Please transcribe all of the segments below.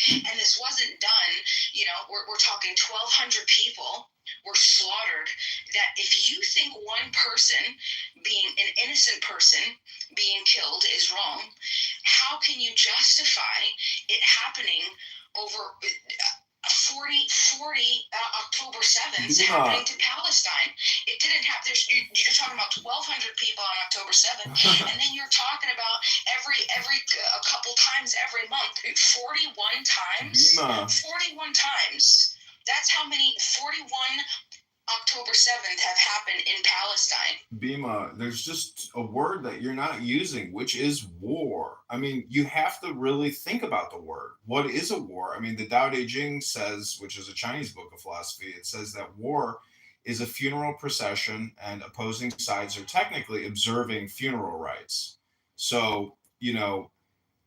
And this wasn't done, we're talking 1,200 people were slaughtered. That if you think one person, being an innocent person, being killed is wrong, how can you justify it happening over 40 October 7th happening to Palestine? It didn't happen. You're talking about 1,200 people on October 7th, and then you're talking about every a couple times every month, 41 times. 41 times. That's how many 41 October 7th have happened in Palestine. Bima, there's just a word that you're not using, which is war. I mean, you have to really think about the word. What is a war? I mean, the Tao Te Ching says, which is a Chinese book of philosophy, it says that war is a funeral procession and opposing sides are technically observing funeral rites. So,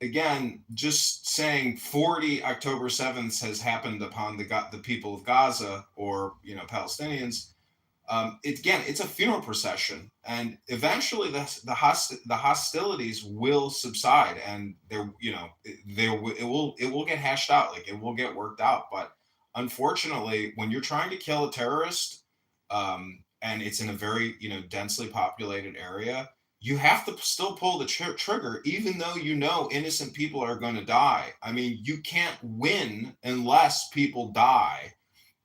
again, just saying 40 October 7th has happened upon the people of Gaza or, Palestinians. It's a funeral procession, and eventually the hostilities will subside, and it will get hashed out, like it will get worked out. But unfortunately, when you're trying to kill a terrorist, and it's in a very densely populated area, you have to still pull the trigger, even though innocent people are going to die. I mean, you can't win unless people die.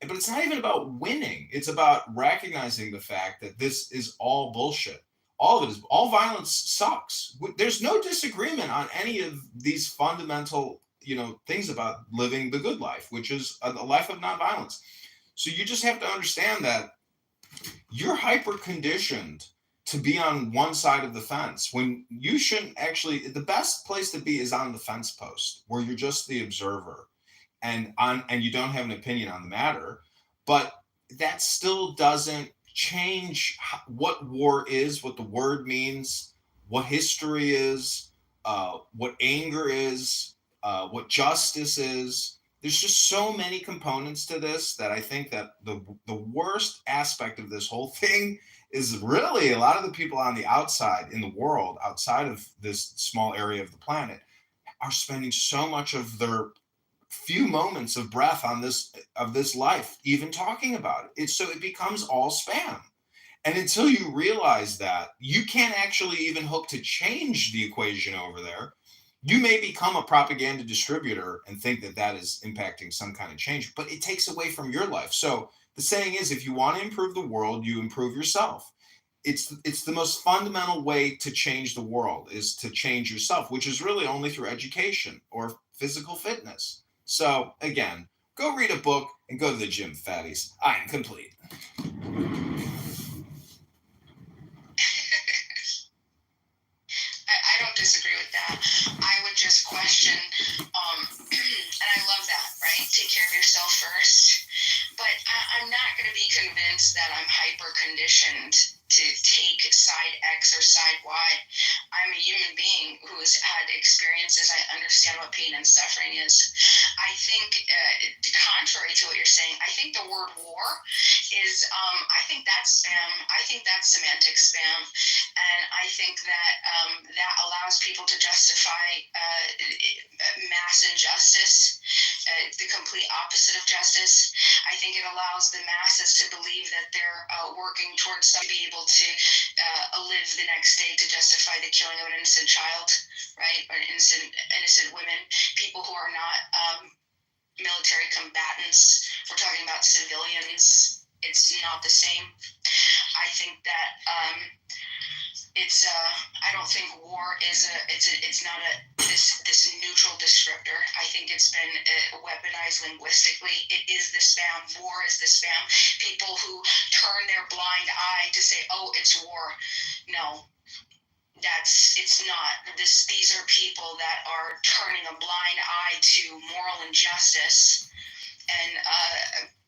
But it's not even about winning. It's about recognizing the fact that this is all bullshit. All of it is, all violence sucks. There's no disagreement on any of these fundamental, things about living the good life, which is a life of nonviolence. So you just have to understand that you're hyper conditioned to be on one side of the fence when you shouldn't actually. The best place to be is on the fence post where you're just the observer and you don't have an opinion on the matter. But that still doesn't change what war is, what the word means, what history is, what anger is, what justice is. There's just so many components to this that I think that the worst aspect of this whole thing is really a lot of the people on the outside in the world, outside of this small area of the planet, are spending so much of their few moments of breath on this life even talking about it. So it becomes all spam. And until you realize that you can't actually even hope to change the equation over there, you may become a propaganda distributor and think that that is impacting some kind of change, but it takes away from your life. So the saying is, if you want to improve the world, you improve yourself. It's the most fundamental way to change the world, is to change yourself, which is really only through education or physical fitness. So again, go read a book and go to the gym, fatties. I am complete. I don't disagree with that. I would just question, and I love that, right? Take care of yourself first. But I'm not going to be convinced that I'm hyper conditioned to take side X or side Y. I'm a human being who has had experiences. I understand what pain and suffering is. I think, contrary to what you're saying, I think the word war is, I think that's spam. I think that's semantic spam. And I think that that allows people to justify mass injustice, the complete opposite of justice. I think it allows the masses to believe that they're working towards to be able to live the next day to justify the killing of an innocent child, right? Or innocent women, people who are not military combatants. We're talking about civilians. It's not the same. I think that I don't think war is it's not this neutral descriptor. I think it's been weaponized linguistically. It is the spam. War is the spam. People who turn their blind eye to say, "Oh, it's war." No, it's not. These are people that are turning a blind eye to moral injustice and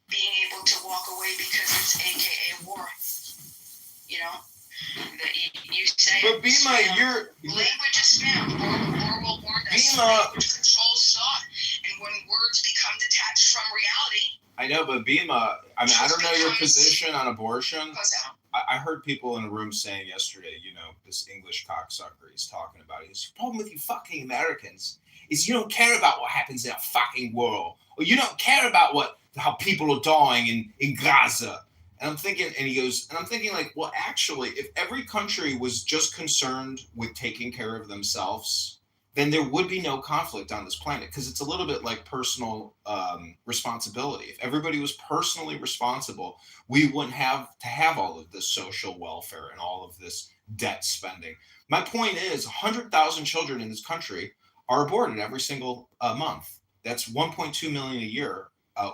being able to walk away because it's AKA war. You say, but Bima, language is spam. War will warn us. Language controls thought, and when words become detached from reality. I know, but Bima, I mean, I don't know your position on abortion. I heard people in a room saying yesterday, this English cocksucker he's talking about. His problem with you fucking Americans is you don't care about what happens in a fucking world, or you don't care about how people are dying in Gaza. And I'm thinking, and he goes, and I'm thinking like, well, actually, if every country was just concerned with taking care of themselves, then there would be no conflict on this planet, because it's a little bit like personal responsibility. If everybody was personally responsible, we wouldn't have to have all of this social welfare and all of this debt spending. My point is 100,000 children in this country are aborted every single month. That's 1.2 million a year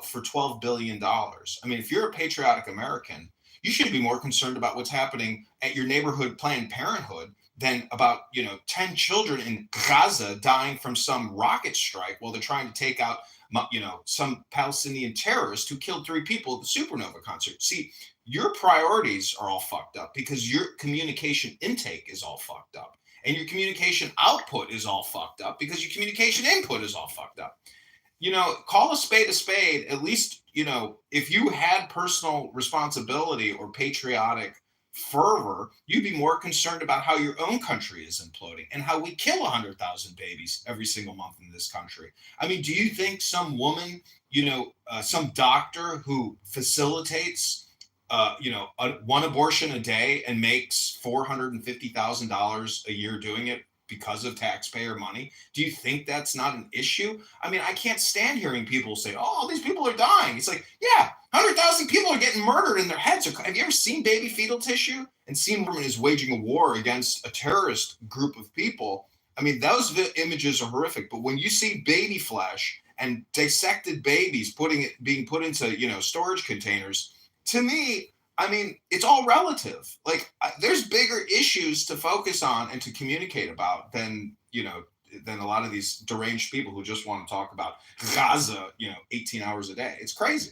for $12 billion. I mean, if you're a patriotic American, you should be more concerned about what's happening at your neighborhood Planned Parenthood than about 10 children in Gaza dying from some rocket strike while they're trying to take out some Palestinian terrorist who killed 3 people at the Supernova concert. See, your priorities are all fucked up because your communication intake is all fucked up, and your communication output is all fucked up because your communication input is all fucked up. Call a spade, at least, if you had personal responsibility or patriotic fervor, you'd be more concerned about how your own country is imploding and how we kill 100,000 babies every single month in this country. I mean, do you think some woman, some doctor who facilitates, one abortion a day and makes $450,000 a year doing it because of taxpayer money, do you think that's not an issue? I mean, I can't stand hearing people say, oh, these people are dying. It's like, yeah, 100,000 people are getting murdered in their heads. Have you ever seen baby fetal tissue and seen woman is waging a war against a terrorist group of people? I mean, those images are horrific. But when you see baby flesh and dissected babies being put into, storage containers, to me, I mean, it's all relative. Like, there's bigger issues to focus on and to communicate about than a lot of these deranged people who just want to talk about Gaza, 18 hours a day. It's crazy.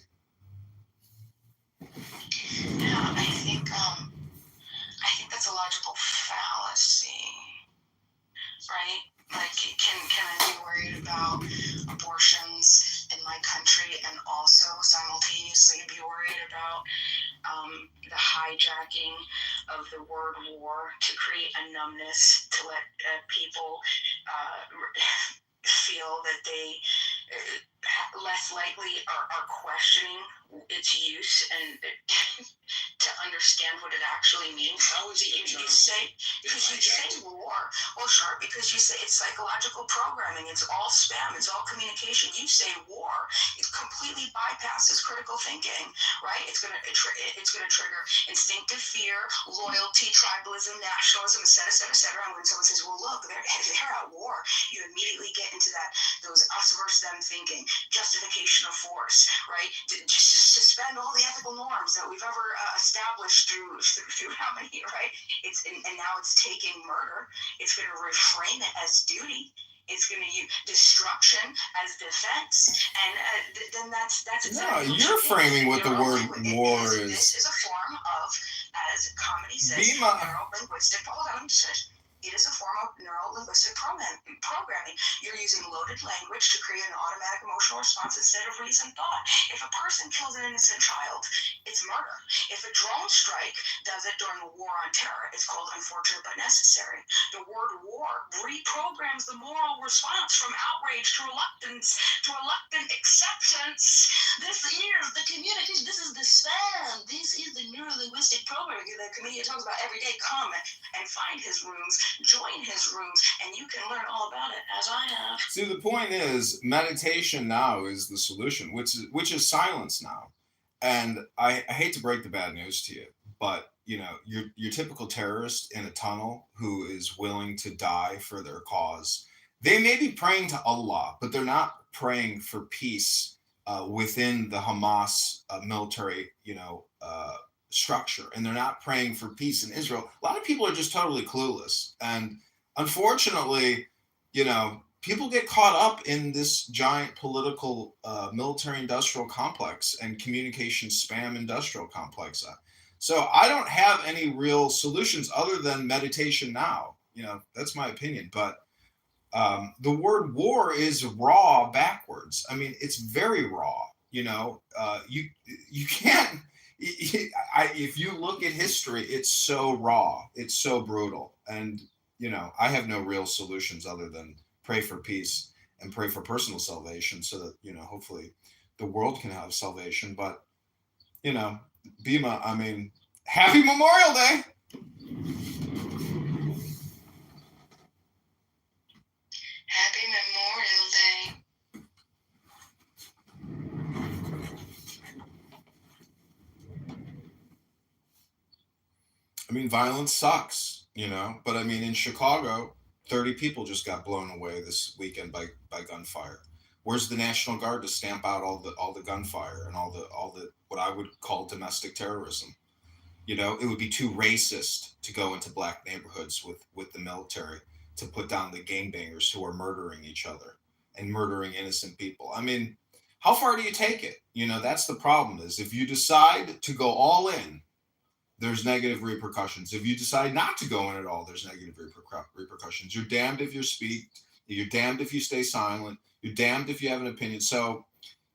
Yeah, I think that's a logical fallacy, right? Like, can I be worried about abortions in my country and also simultaneously be worried about the hijacking of the word war to create a numbness to let people feel that they less likely are questioning its use and to understand what it actually means? How is it you say war? Well, sure, because you say it's psychological programming. It's all spam. It's all communication. You say war, it completely bypasses critical thinking, right? It's gonna trigger instinctive fear, loyalty, tribalism, nationalism, etc. And when someone says, "Well, look, they're at war," you immediately get into those us versus them thinking, justification of force, right? Just suspend all the ethical norms that we've ever established through how many, right? And now it's taking murder. It's going to reframe it as duty. It's going to use destruction as defense, and then that's exactly. No, you're framing what the word war is. This is a form of, as comedy says, neuro-linguistic. Hold on, let me just finish. It is a form of neuro-linguistic programming. You're using loaded language to create an automatic emotional response instead of reasoned thought. If a person kills an innocent child, it's murder. If a drone strike does it during a war on terror, it's called unfortunate but necessary. The word war reprograms the moral response from outrage to reluctance to reluctant acceptance. This is the communication. This is the spam. This is the neuro-linguistic programming that the comedian talks about every day. Come and find his rooms. Join his rooms, and you can learn all about it, as I have. See, the point is, meditation now is the solution, which is silence now. And I hate to break the bad news to you, but your typical terrorist in a tunnel who is willing to die for their cause, they may be praying to Allah, but they're not praying for peace within the Hamas military, structure, and they're not praying for peace in Israel. A lot of people are just totally clueless, and unfortunately, people get caught up in this giant political military-industrial complex and communication spam industrial complex. So I don't have any real solutions other than meditation now. That's my opinion, but the word war is raw backwards. I mean, it's very raw. You can't. If you look at history, it's so raw, it's so brutal, and I have no real solutions other than pray for peace. and pray for personal salvation so that, hopefully the world can have salvation. But, you know, Bima, I mean, happy Memorial Day. Happy Memorial Day. I mean, violence sucks, but I mean, in Chicago, 30 people just got blown away this weekend by gunfire. Where's the National Guard to stamp out all the gunfire and all the what I would call domestic terrorism? It would be too racist to go into black neighborhoods with the military to put down the gangbangers who are murdering each other and murdering innocent people. I mean, how far do you take it? That's the problem, is if you decide to go all in, there's negative repercussions. If you decide not to go in at all, there's negative repercussions. You're damned if you speak. You're damned if you stay silent. You're damned if you have an opinion. So,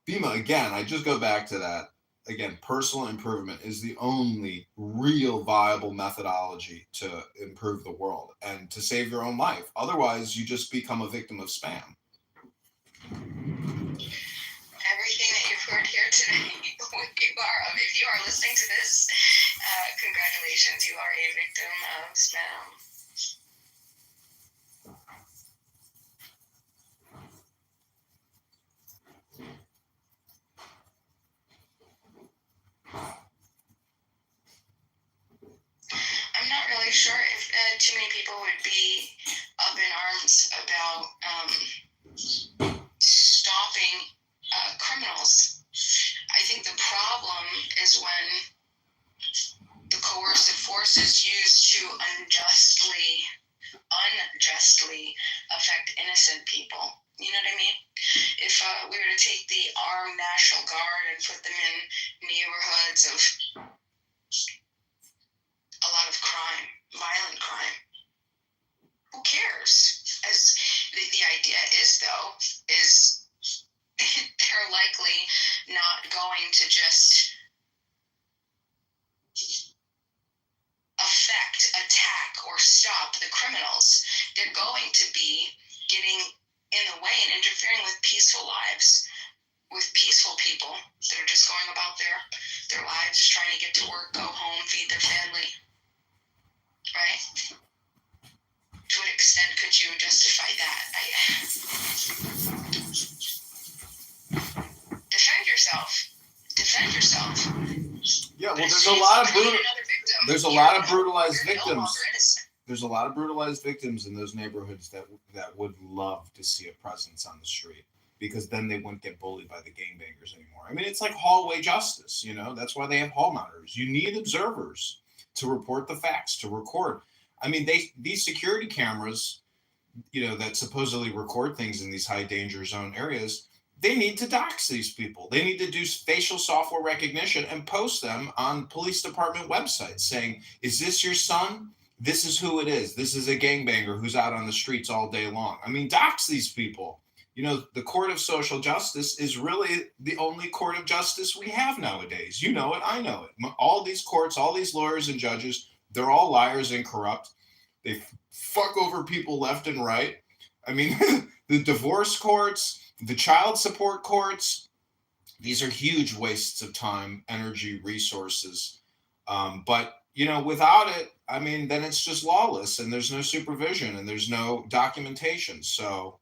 Bima, again, I just go back to that. Again, personal improvement is the only real viable methodology to improve the world and to save your own life. Otherwise, you just become a victim of spam. Everything that you've heard here today, if you are listening to this, congratulations, you are a victim of spam. I'm not really sure if too many people would be up in arms about stopping criminals. I think the problem is when the coercive force is used to unjustly affect innocent people. You know what I mean? If we were to take the armed National Guard and put them in neighborhoods of a lot of crime, violent crime, who cares? As the idea is, though, is they're likely not going to just attack, or stop the criminals. They're going to be getting in the way and interfering with peaceful lives, with peaceful people that are just going about their lives, just trying to get to work, go home, feed their family. Right? To what extent could you justify that? Defend yourself. Defend yourself. Yeah, well, there's a lot of brutalized victims. There's a lot of brutalized victims in those neighborhoods that would love to see a presence on the street, because then they wouldn't get bullied by the gangbangers anymore. I mean, it's like hallway justice, That's why they have hall monitors. You need observers to report the facts, to record. I mean, these security cameras, that supposedly record things in these high danger zone areas, they need to dox these people. They need to do facial software recognition and post them on police department websites saying, is this your son? This is who it is. This is a gangbanger who's out on the streets all day long. I mean, dox these people. The court of social justice is really the only court of justice we have nowadays. You know it. I know it. All these courts, all these lawyers and judges, they're all liars and corrupt. They fuck over people left and right. I mean, the divorce courts, the child support courts, these are huge wastes of time, energy, resources. But, without it, I mean, then it's just lawless, and there's no supervision and there's no documentation. So,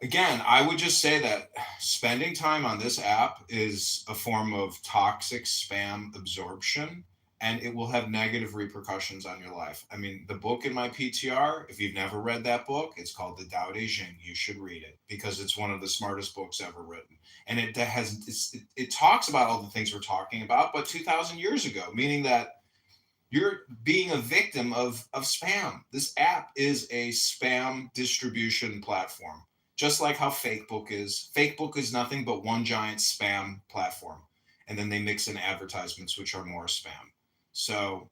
again, I would just say that spending time on this app is a form of toxic spam absorption, and it will have negative repercussions on your life. I mean, the book in my PTR, if you've never read that book, it's called The Tao Te Ching. You should read it because it's one of the smartest books ever written. And it talks about all the things we're talking about, but 2,000 years ago, meaning that you're being a victim of spam. This app is a spam distribution platform, just like how Facebook is. Facebook is nothing but one giant spam platform. And then they mix in advertisements, which are more spam. So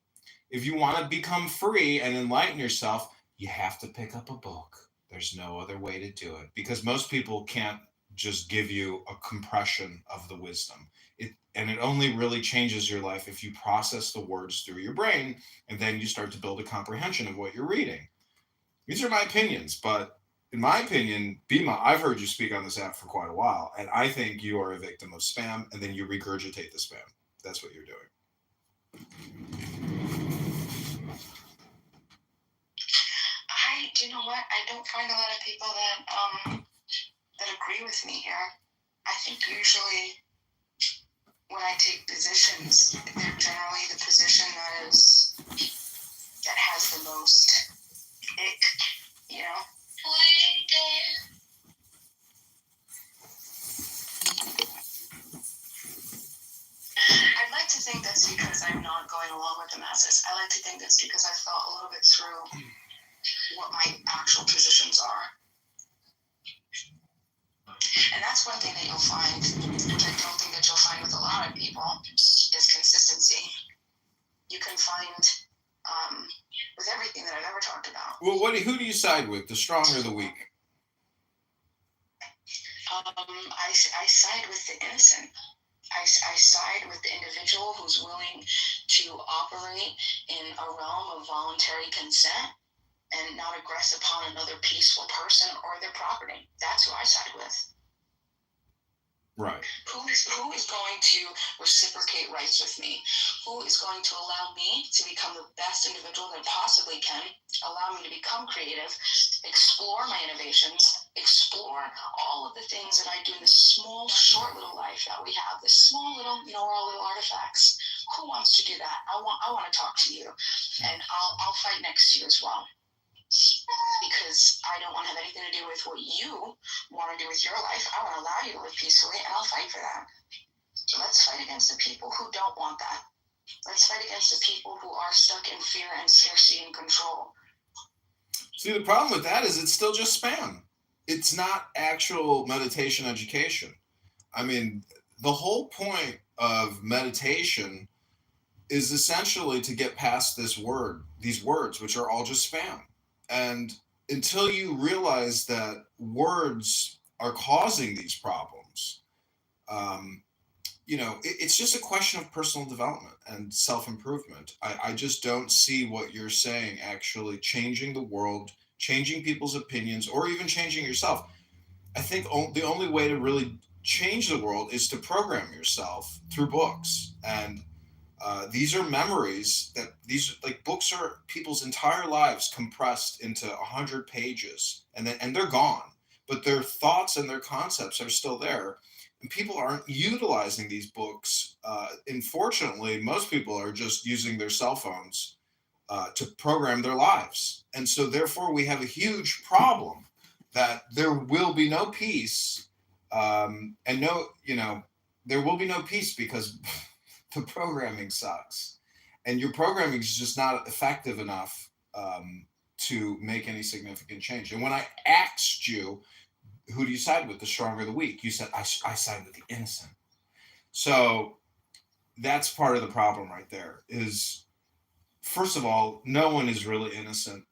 if you want to become free and enlighten yourself, you have to pick up a book. There's no other way to do it, because most people can't just give you a compression of the wisdom. It only really changes your life if you process the words through your brain, and then you start to build a comprehension of what you're reading. These are my opinions, but in my opinion, Bima, I've heard you speak on this app for quite a while, and I think you are a victim of spam, and then you regurgitate the spam. That's what you're doing. You know what? I don't find a lot of people that agree with me here. I think usually when I take positions, they're generally the position that has the most ick, you know? I'd like to think that's because I'm not going along with the masses. I like to think that's because I've thought a little bit through what my actual positions are. And that's one thing that you'll find, which I don't think that you'll find with a lot of people, is consistency. You can find with everything that I've ever talked about. Well, who do you side with, the strong or the weak? I side with the innocent. I side with the individual who's willing to operate in a realm of voluntary consent and not aggress upon another peaceful person or their property. That's who I side with. Right. Who is going to reciprocate rights with me? Who is going to allow me to become the best individual that I possibly can, allow me to become creative, explore my innovations, explore all of the things that I do in this small, short little life that we have, this small little, we're all little artifacts. Who wants to do that? I want to talk to you, and I'll fight next to you as well. Because I don't want to have anything to do with what you want to do with your life. I want to allow you to live peacefully, and I'll fight for that. So let's fight against the people who don't want that. Let's fight against the people who are stuck in fear and scarcity and control. See, the problem with that is it's still just spam. It's not actual meditation education. I mean, the whole point of meditation is essentially to get past these words, which are all just spam. And until you realize that words are causing these problems, um, it's just a question of personal development and self improvement. I just don't see what you're saying actually changing the world, changing people's opinions, or even changing yourself. I think the only way to really change the world is to program yourself through books. And these are memories like books are people's entire lives compressed into 100 pages, and they're gone, but their thoughts and their concepts are still there, and people aren't utilizing these books. Unfortunately, most people are just using their cell phones to program their lives, and so therefore we have a huge problem that there will be no peace, and no, there will be no peace because the programming sucks, and your programming is just not effective enough to make any significant change. And when I asked you, who do you side with, the strong or the weak? You said I side with the innocent. So that's part of the problem right there. Is first of all, no one is really innocent.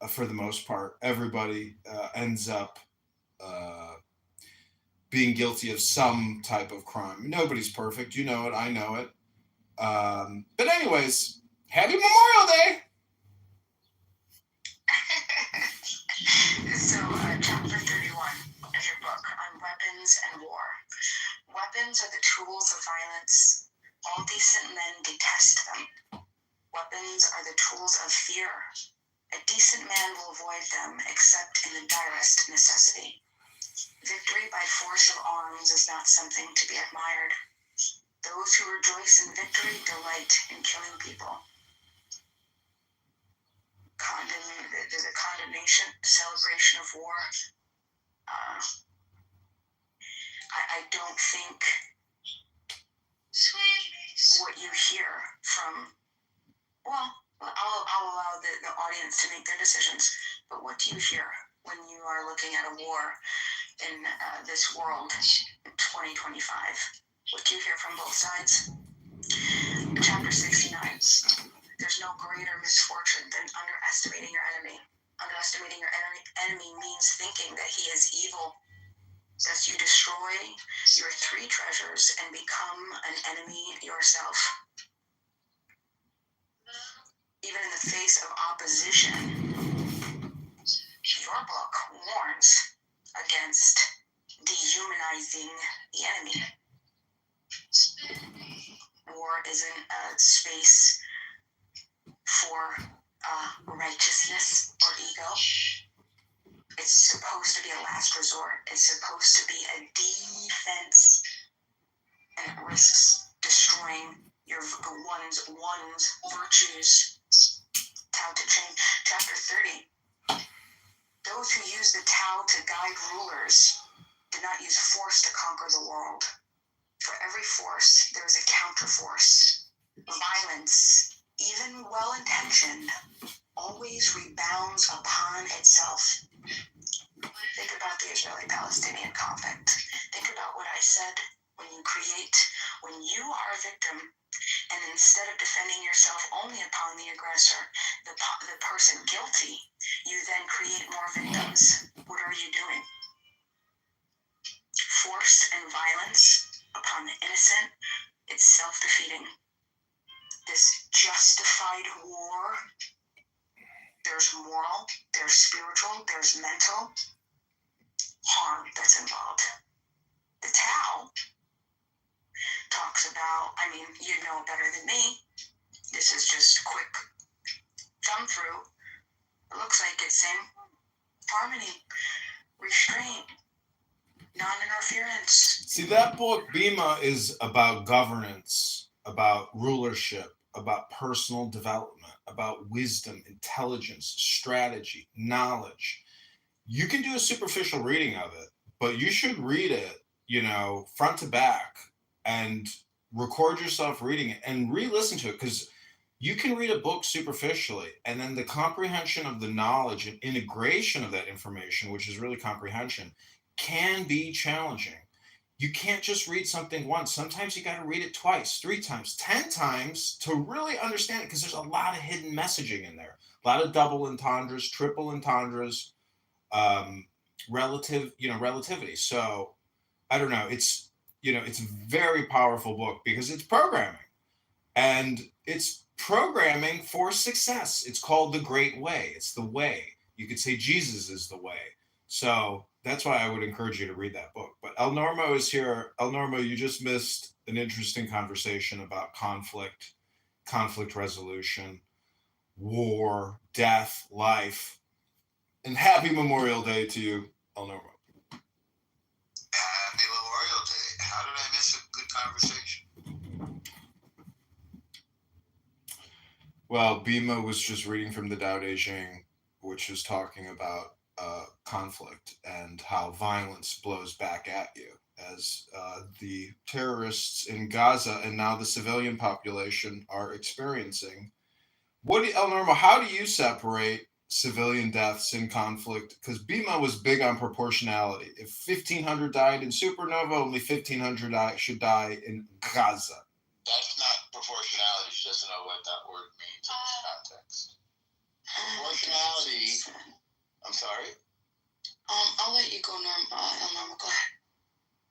For the most part, everybody ends up uh, being guilty of some type of crime. Nobody's perfect. You know it. I know it. But anyways, happy Memorial Day. So, chapter 31 of your book on weapons and war. Weapons are the tools of violence. All decent men detest them. Weapons are the tools of fear. A decent man will avoid them except in the direst necessity. Victory by force of arms is not something to be admired. Those who rejoice in victory delight in killing people. There's a condemnation, celebration of war. I don't think what you hear from, I'll allow the audience to make their decisions, but what do you hear when you are looking at a war in this world in 2025? What do you hear from both sides? Chapter 69. There's no greater misfortune than underestimating your enemy. Underestimating your enemy means thinking that he is evil. Thus you destroy your three treasures and become an enemy yourself. Even in the face of opposition, you your book warns against dehumanizing the enemy. War isn't a space for righteousness or ego. It's supposed to be a last resort. It's supposed to be a defense, and it risks destroying your one's virtues. Tao Te Ching, chapter 30. Those who use the Tao to guide rulers did not use force to conquer the world. For every force, there is a counterforce. Violence, even well-intentioned, always rebounds upon itself. Think about the Israeli-Palestinian conflict. Think about what I said. When you are a victim, and instead of defending yourself only upon the aggressor, the person guilty, you then create more victims. What are you doing? Force and violence upon the innocent, it's self-defeating. This justified war, there's moral, there's spiritual, there's mental harm that's involved. The Tao talks about, you know better than me. This is just quick thumb through. It looks like it's saying harmony, restraint, non-interference. See, that book, Bima, is about governance, about rulership, about personal development, about wisdom, intelligence, strategy, knowledge. You can do a superficial reading of it, but you should read it, front to back, and record yourself reading it and re-listen to it, because you can read a book superficially, and then the comprehension of the knowledge and integration of that information, which is really comprehension, can be challenging. You can't just read something once. Sometimes you got to read it twice, 3 times, 10 times to really understand it, because there's a lot of hidden messaging in there, a lot of double entendres, triple entendres, relativity. So I don't know. It's a very powerful book because it's programming, and it's programming for success. It's called The Great Way. It's the way. You could say Jesus is the way. So that's why I would encourage you to read that book. But El Normo is here. El Normo, you just missed an interesting conversation about conflict resolution, war, death, life. And happy Memorial Day to you, El Normo. Happy Memorial Day. How did I miss a good conversation? Well, Bima was just reading from the Tao Te Ching, which is talking about conflict and how violence blows back at you as the terrorists in Gaza and now the civilian population are experiencing. El Normo, how do you separate civilian deaths in conflict? Because Bima was big on proportionality. If 1,500 died in Supernova, only 1,500 should die in Gaza. That's not proportionality. She doesn't know what that word means in this context. Proportionality. I'm sorry? I'll let you go, El Normo. Go ahead.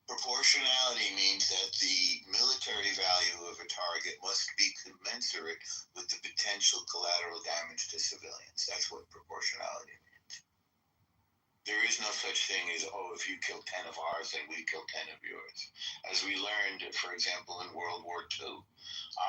Proportionality means that the military value of a target must be commensurate with the potential collateral damage to civilians. That's what proportionality means. There is no such thing as, if you kill 10 of ours, then we kill 10 of yours. As we learned, for example, in World War II,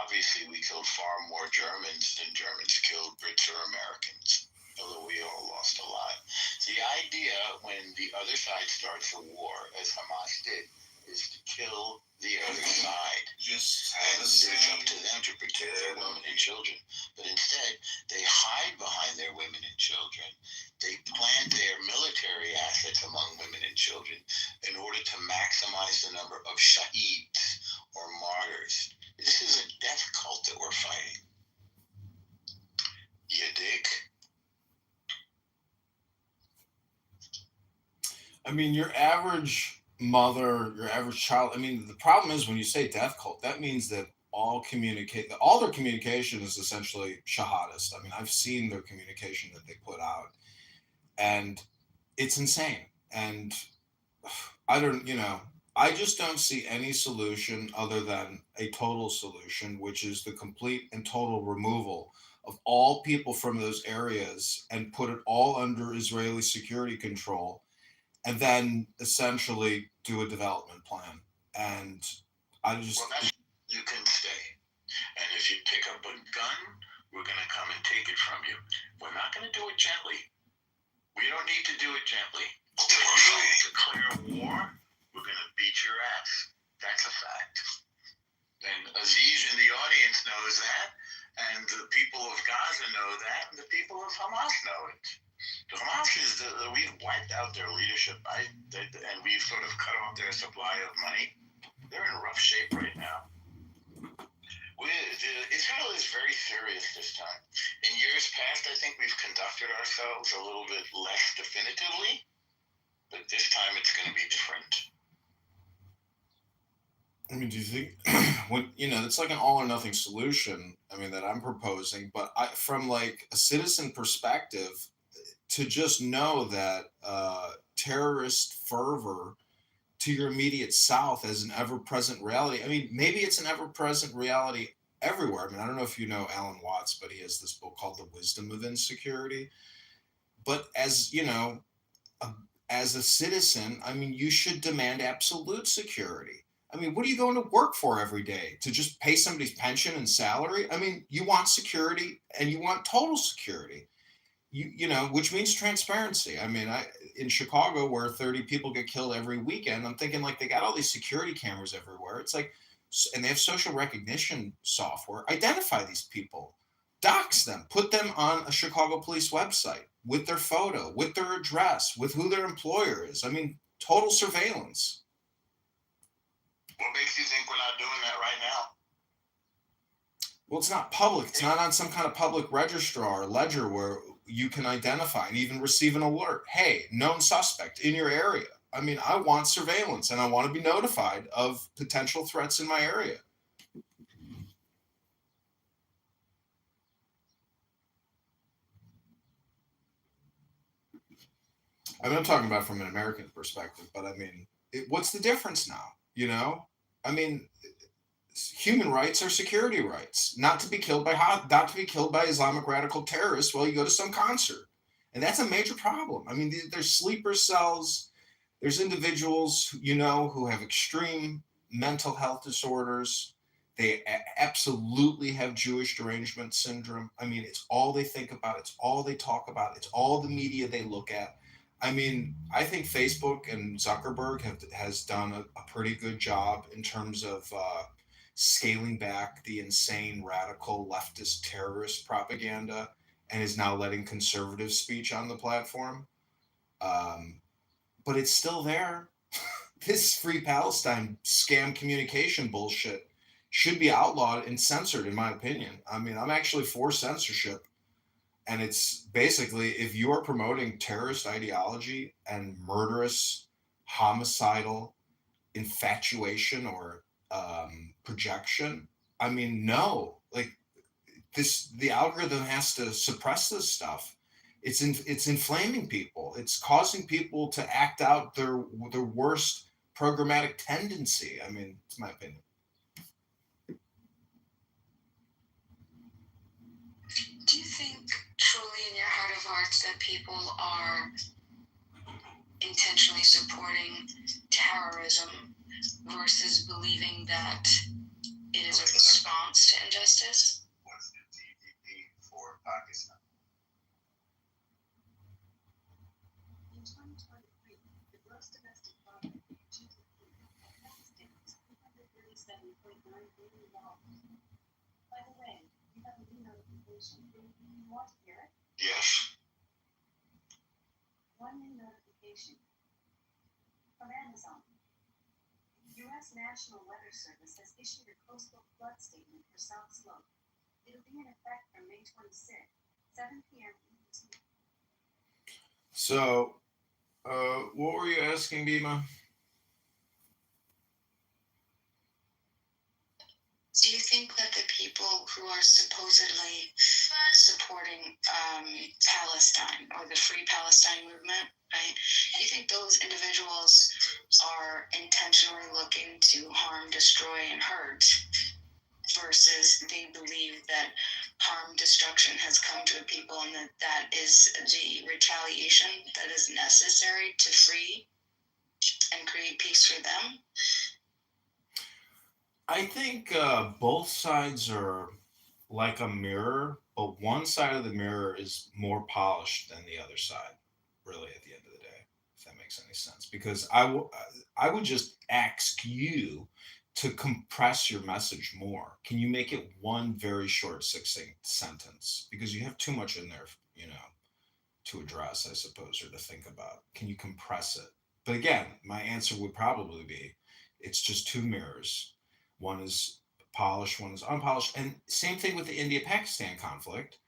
obviously we killed far more Germans than Germans killed Brits or Americans, although we all lost a lot. The idea when the other side starts a war, as Hamas did, is to kill the other side. And it's up to them to protect their women and children. But instead, they hide behind their women and children. They plant their military assets among women and children in order to maximize the number of shaheeds or martyrs. This is a death cult that we're fighting. You dig? I mean, your average mother, your average child. I mean, the problem is when you say death cult, that means that all their communication is essentially shahadist. I mean, I've seen their communication that they put out, and it's insane. And I just don't see any solution other than a total solution, which is the complete and total removal of all people from those areas and put it all under Israeli security control, and then essentially do a development plan. And I just, Well, that's, you can stay. And if you pick up a gun, we're going to come and take it from you. We're not going to do it gently. We don't need to do it gently. If you declare war, we're going to beat your ass. That's a fact. And Aziz in the audience knows that, and the people of Gaza know that, and the people of Hamas know it. The Hamas we've wiped out their leadership, and we've sort of cut off their supply of money. They're in rough shape right now. Israel is very serious this time. In years past, I think we've conducted ourselves a little bit less definitively, but this time it's going to be different. I mean, do you think when it's like an all or nothing solution? I mean, that I'm proposing, but from like a citizen perspective, to just know that terrorist fervor to your immediate south as an ever-present reality. I mean, maybe it's an ever-present reality everywhere. I mean, I don't know if you know Alan Watts, but he has this book called The Wisdom of Insecurity. But as a, as a citizen, I mean, you should demand absolute security. I mean, what are you going to work for every day? To just pay somebody's pension and salary? I mean, you want security and you want total security. Which means transparency. I mean, in Chicago, where 30 people get killed every weekend, I'm thinking like they got all these security cameras everywhere. It's like, and they have social recognition software. Identify these people, dox them, put them on a Chicago police website with their photo, with their address, with who their employer is. I mean, total surveillance. What makes you think we're not doing that right now? Well, it's not public. It's not on some kind of public registrar or ledger where you can identify and even receive an alert. Hey, known suspect in your area. I mean, I want surveillance and I want to be notified of potential threats in my area. I mean, I'm talking about from an American perspective, but I mean, what's the difference now? I mean, human rights are security rights, not to be killed by Islamic radical terrorists while you go to some concert, and that's a major problem. I mean, there's sleeper cells. There's individuals who have extreme mental health disorders. They absolutely have Jewish derangement syndrome. I mean, it's all they think about. It's all they talk about. It's all the media they look at. I mean, I think Facebook and Zuckerberg has done a pretty good job in terms of scaling back the insane radical leftist terrorist propaganda and is now letting conservative speech on the platform. But it's still there. This Free Palestine scam communication bullshit should be outlawed and censored, in my opinion. I mean, I'm actually for censorship. And it's basically, if you are promoting terrorist ideology and murderous, homicidal infatuation or projection, I mean, no. Like, the algorithm has to suppress this stuff. It's inflaming people. It's causing people to act out their worst programmatic tendency. I mean, it's my opinion. Do you think truly in your heart of hearts that people are intentionally supporting terrorism versus believing that it is a response to injustice? What's the GDP for Pakistan? In 2023, the gross domestic product (GDP) of Pakistan was $337.9 billion. By the way, you have a new notification. You want to hear it? Yes. One new notification from Amazon. The U.S. National Weather Service has issued a coastal flood statement for South Slope. It'll be in effect from May 26th, 7 p.m. ET. So, what were you asking, Bima? Do you think that the people who are supposedly supporting Palestine or the Free Palestine movement, right? Do you think those individuals are intentionally looking to harm, destroy, and hurt versus they believe that harm, destruction has come to a people and that is the retaliation that is necessary to free and create peace for them? I think both sides are like a mirror, but one side of the mirror is more polished than the other side, really, at the end of the day, if that makes any sense. Because I would just ask you to compress your message more. Can you make it one very short, succinct sentence? Because you have too much in there, to address, I suppose, or to think about. Can you compress it? But again, my answer would probably be it's just two mirrors. One is polished, one is unpolished. And same thing with the India Pakistan conflict.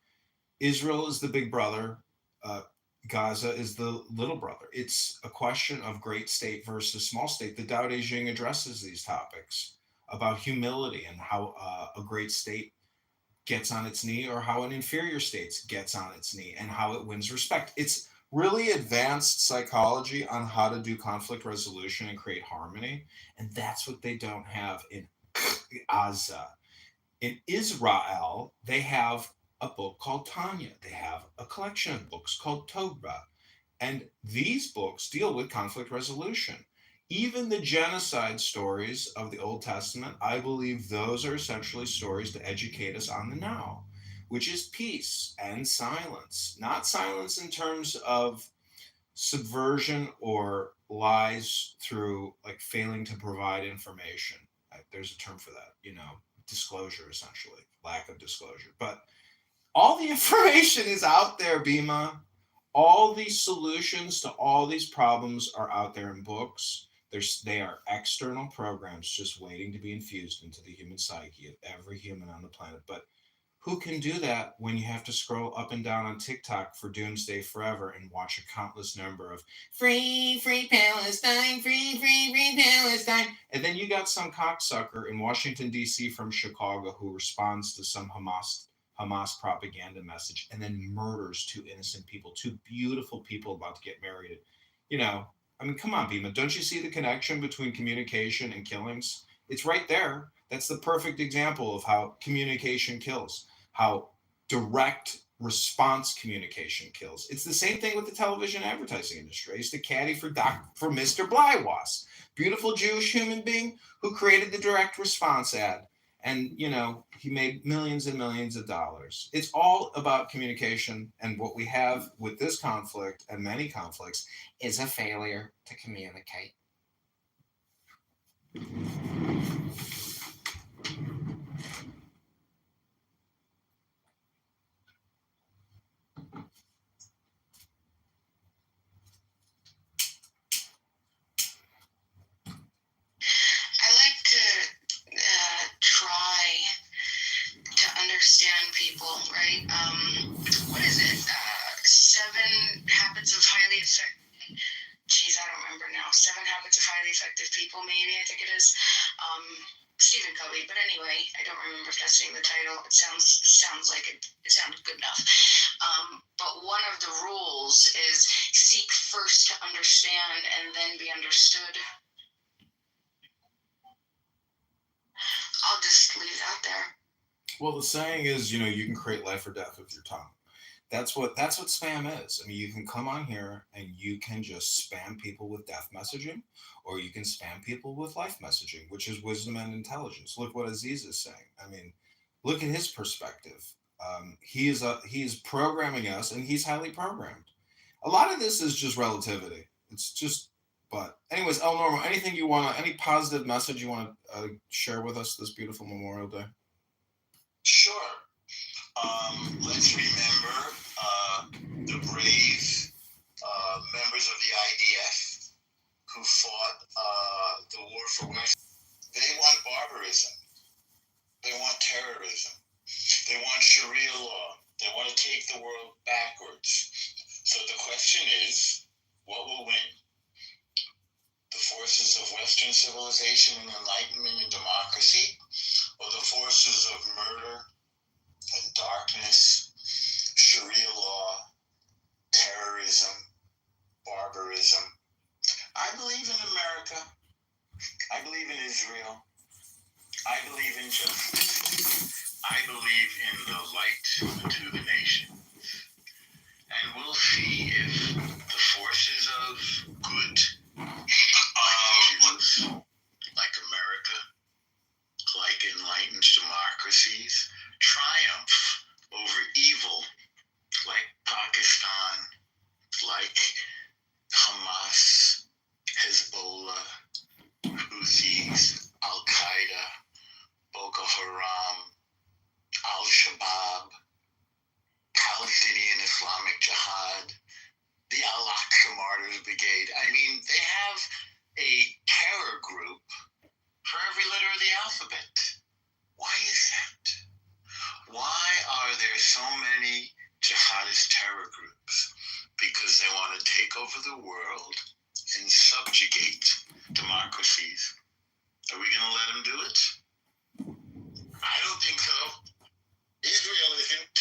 Israel is the big brother, uh, Gaza is the little brother. It's a question of great state versus small state. The Tao Te Ching addresses these topics about humility and how a great state gets on its knee or how an inferior state gets on its knee and how it wins respect. It's really advanced psychology on how to do conflict resolution and create harmony. And that's what they don't have in Gaza. In Israel, they have a book called Tanya. They have a collection of books called Torah. And these books deal with conflict resolution. Even the genocide stories of the Old Testament, I believe those are essentially stories to educate us on the now, which is peace and silence. Not silence in terms of subversion or lies through like failing to provide information. There's a term for that, disclosure, essentially, lack of disclosure. But all the information is out there, Bima. All these solutions to all these problems are out there in books. They are external programs just waiting to be infused into the human psyche of every human on the planet. But who can do that when you have to scroll up and down on TikTok for Doomsday Forever and watch a countless number of free, free Palestine, free, free, free Palestine? And then you got some cocksucker in Washington, D.C. from Chicago who responds to some Hamas propaganda message and then murders two innocent people, two beautiful people about to get married. You know, I mean, come on, Bima. Don't you see the connection between communication and killings? It's right there. That's the perfect example of how communication kills, how direct response communication kills. It's the same thing with the television advertising industry. I used to caddy for Mr. Blywas, beautiful Jewish human being who created the direct response ad. And, he made millions and millions of dollars. It's all about communication. And what we have with this conflict and many conflicts is a failure to communicate. I like to try to understand people, right? What is it? 7 Habits of Highly Effective. Geez, I don't remember now. 7 Habits of Highly Effective People, maybe, I think it is. Stephen Covey, but anyway, I don't remember if that's the title. It sounds like it sounded good enough. But one of the rules is seek first to understand and then be understood. I'll just leave it out there. Well, the saying is, you can create life or death with your tongue. That's what spam is. I mean, you can come on here and you can just spam people with death messaging, or you can spam people with life messaging, which is wisdom and intelligence. Look what Aziz is saying. I mean, look at his perspective. He is programming us, and he's highly programmed. A lot of this is just relativity. It's just. But anyways, El Normo, any positive message you want to share with us this beautiful Memorial Day? Sure. Let's remember the brave members of the IDF who fought the war for West. They want barbarism. They want terrorism. They want Sharia law. They want to take the world backwards. So the question is, what will win? The forces of Western civilization and enlightenment and democracy, or the forces of murder and darkness, Sharia law, terrorism, barbarism? I believe in America. I believe in Israel. I believe in justice. I believe in the light to the nation. And we'll see if the forces of good attitudes, like America, like enlightened democracies, triumph over evil, like Pakistan, like Hamas, Hezbollah, Houthis, Al-Qaeda, Boko Haram, Al-Shabaab, Palestinian Islamic Jihad, the Al-Aqsa Martyrs Brigade. I mean, they have a terror group for every letter of the alphabet. Why is that? Why are there so many jihadist terror groups? Because they want to take over the world and subjugate democracies. Are we going to let them do it? I don't think so. Israel isn't.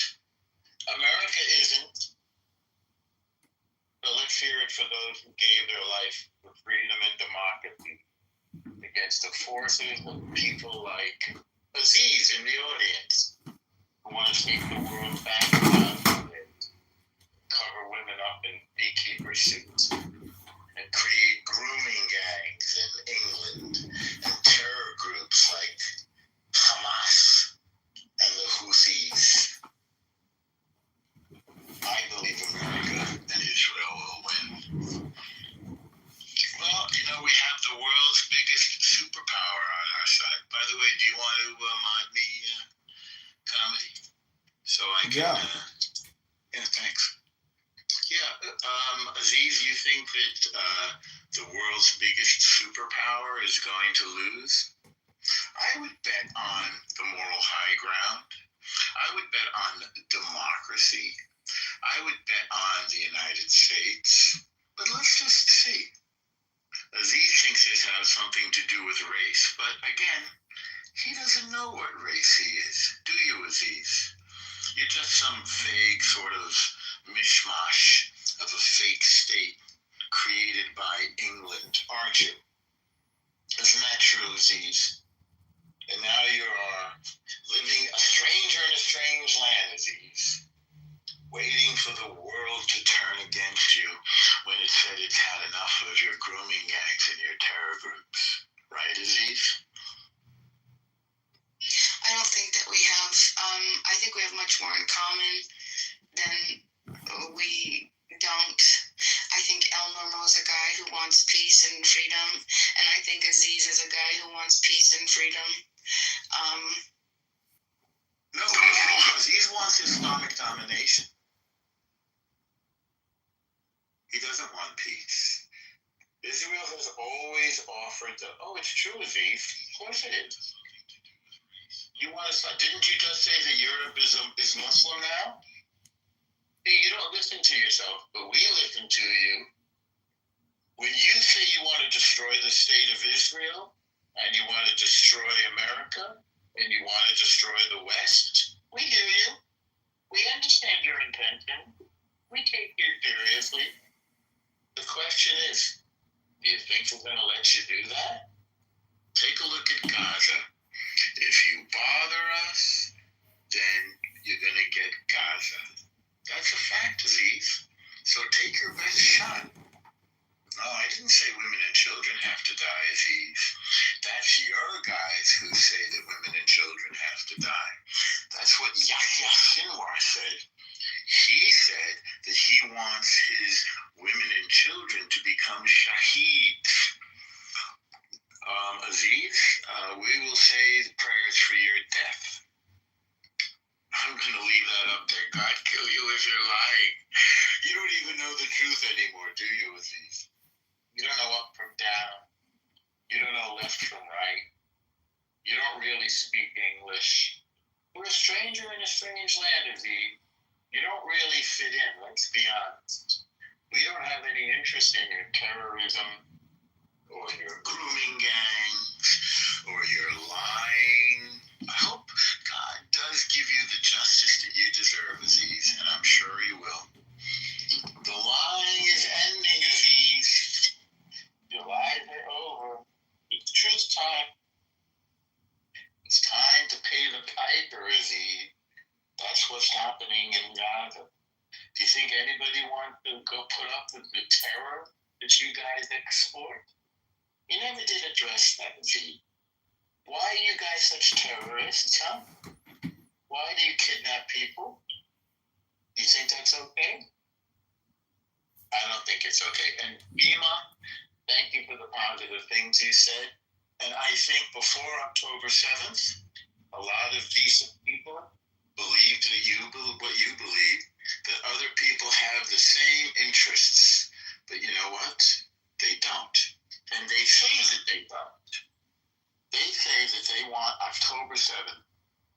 America isn't. But let's hear it for those who gave their life for freedom and democracy against the forces of people like Aziz in the audience, who want to take the world back and cover women up in beekeeper suits and create grooming gangs in England and terror groups like Hamas and the Houthis. I believe America and Israel will win. Well, we have the world's biggest superpower on our side. By the way, do you want to mod me, Comedy? So I can... Yeah, thanks. Yeah, Aziz, you think that the world's biggest superpower is going to lose? I would bet on the moral high ground. I would bet on democracy. I would bet on the United States. But let's just see. Aziz thinks this has something to do with race, but again, he doesn't know what race he is. Do you, Aziz? You're just some vague sort of mishmash of a fake state created by England, aren't you? Isn't that true, Aziz? And now you are living a stranger in a strange land, Aziz, waiting for the world to turn against you when it said it's had enough of your grooming gangs and your terror groups. Right, Aziz? I don't think that we have. I think we have much more in common than we don't. I think El Normo is a guy who wants peace and freedom, and I think Aziz is a guy who wants peace and freedom. No, Aziz wants Islamic domination. He doesn't want peace. Israel has always offered it's true, Aziz. Of course it is. Didn't you just say that Europe is Muslim now? Hey, you don't listen to yourself, but we listen to you. When you say you want to destroy the state of Israel, and you want to destroy America, and you want to destroy the West, we hear you. We understand your intention. We take you seriously. The question is, do you think we're going to let you do that? Take a look at Gaza. If you bother us, then you're going to get Gaza. That's a fact, Aziz. So take your best shot. No, I didn't say women and children have to die, Aziz. That's your guys who say that women and children have to die. That's what Yahya Sinwar said. He said that he wants his women and children to become shaheeds. Aziz, we will say the prayers for your death. I'm going to leave that up there. God kill you if you're lying. You don't even know the truth anymore, do you, Aziz? You don't know up from down. You don't know left from right. You don't really speak English. We're a stranger in a strange land, Aziz. You don't really fit in, let's be honest. We don't have any interest in your terrorism or your grooming gangs or your lying. I hope God does give you the justice that you deserve, Aziz, and I'm sure he will. The lying is ending, Aziz. Your lies are over. It's truth time. It's time to pay pay the piper, Aziz. That's what's happening in Gaza. Do you think anybody wants to go put up with the terror that you guys export? You never did address that, Aziz. Why are you guys such terrorists, huh? Why do you kidnap people? You think that's okay? I don't think it's okay. And Bima, thank you for the positive things you said. And I think before October 7th, a lot of decent people believed what you believe, that other people have the same interests. But you know what? They don't. And they say that they don't. They say that they want October 7th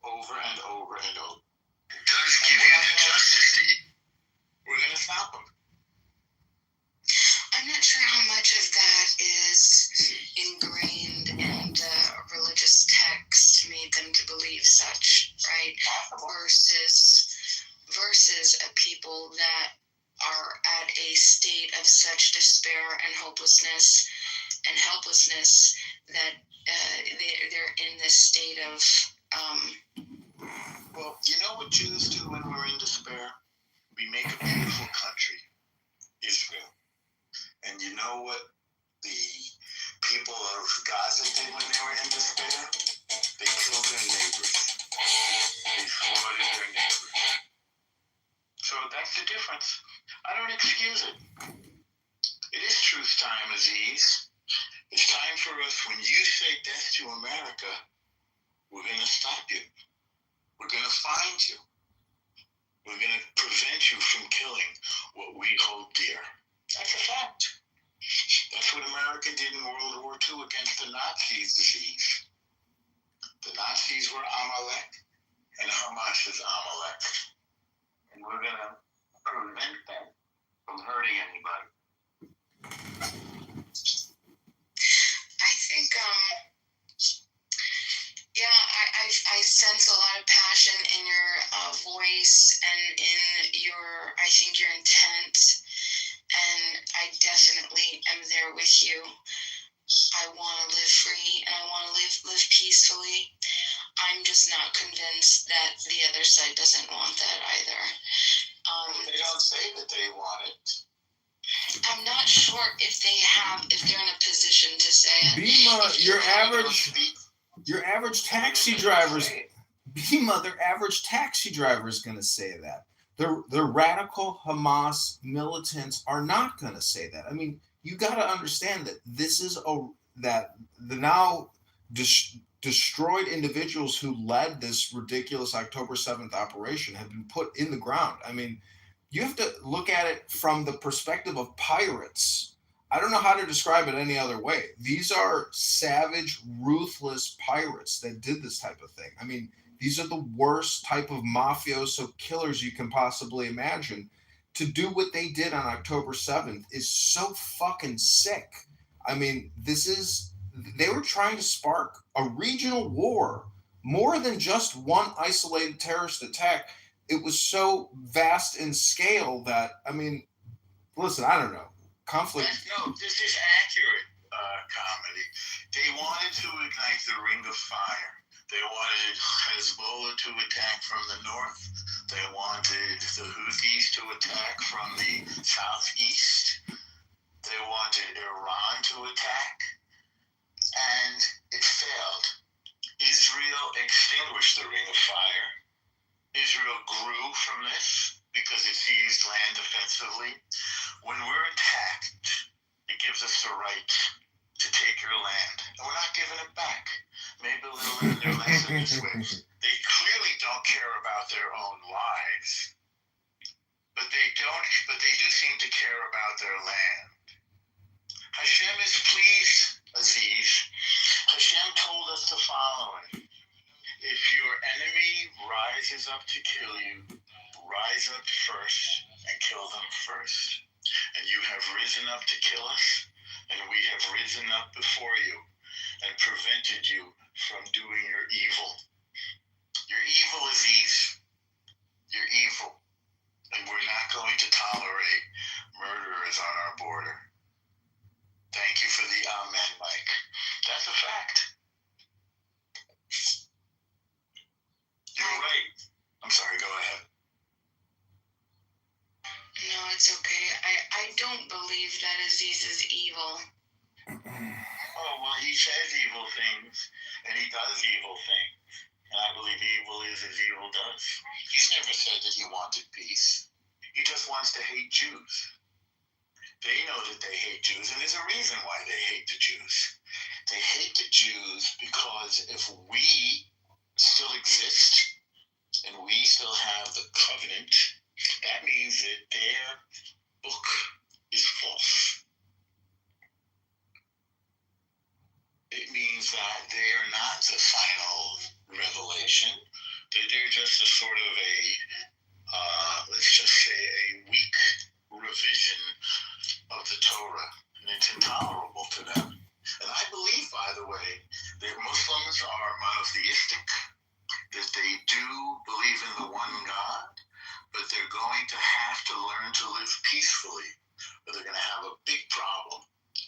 over and over and over. It does give you the justice to eat. We're going to stop them. I'm not sure how much of that is ingrained in the religious text made them to believe such, right? Versus a people that are at a state of such despair and hopelessness and helplessness that they're in this state of Well, you know what Jews do when we're in despair? We make a beautiful country, Israel. And you know what the people of Gaza did when they were in despair? They killed their neighbors. They slaughtered their neighbors. So that's the difference. I don't excuse it. It is truth time, Aziz. It's time for us, when you say death to America, we're going to stop you. We're going to find you. We're going to prevent you from killing what we hold dear. That's a fact. That's what America did in World War II against the Nazis, Aziz. The Nazis were Amalek, and Hamas is Amalek. And we're going to prevent them from hurting anybody. I think I sense a lot of passion in your voice and in your, I think, your intent, and I definitely am there with you. I want to live free and I want to live peacefully. I'm just not convinced that the other side doesn't want that either. They don't say that they want it. I'm not sure if they're in a position to say it. Bima, your average taxi driver's Bima, their average taxi driver is going to say that. The radical Hamas militants are not going to say that. I mean, you got to understand that this is that the now destroyed individuals who led this ridiculous October 7th operation have been put in the ground. I mean, you have to look at it from the perspective of pirates. I don't know how to describe it any other way. These are savage, ruthless pirates that did this type of thing. I mean, these are the worst type of mafioso killers you can possibly imagine. To do what they did on October 7th is so fucking sick. I mean, they were trying to spark a regional war more than just one isolated terrorist attack. It was so vast in scale that, I mean, listen, I don't know. Conflict. No, this is accurate comedy. They wanted to ignite the ring of fire. They wanted Hezbollah to attack from the north. They wanted the Houthis to attack from the southeast. They wanted Iran to attack. And it failed. Israel extinguished the ring of fire. Israel grew from this because it seized land offensively. When we're attacked, it gives us the right to take your land. And we're not giving it back. Maybe they'll learn their lesson this way. They clearly don't care about their own lives. But they do seem to care about their land. Hashem is pleased, Aziz. Hashem told us the following. If your enemy rises up to kill you, rise up first and kill them first. And you have risen up to kill us, and we have risen up before you and prevented you from doing your evil. You're evil, Aziz. You're evil. And we're not going to tolerate murderers on our border. Thank you for the amen, Mike. That's a fact. Aziz is evil. Oh, well, he says evil things, and he does evil things. And I believe evil is as evil does. He's never said that he wanted peace. He just wants to hate Jews. They know that they hate Jews, and there's a reason why they hate the Jews. They hate the Jews because if we still exist and we still have the covenant, that means that their book is false. It means that they are not the final revelation. They're just a sort of a, let's just say, a weak revision of the Torah. And it's intolerable to them. And I believe, by the way, that Muslims are monotheistic, that they do believe in the one God, but they're going to have to learn to live peacefully, or they're going to have a big problem,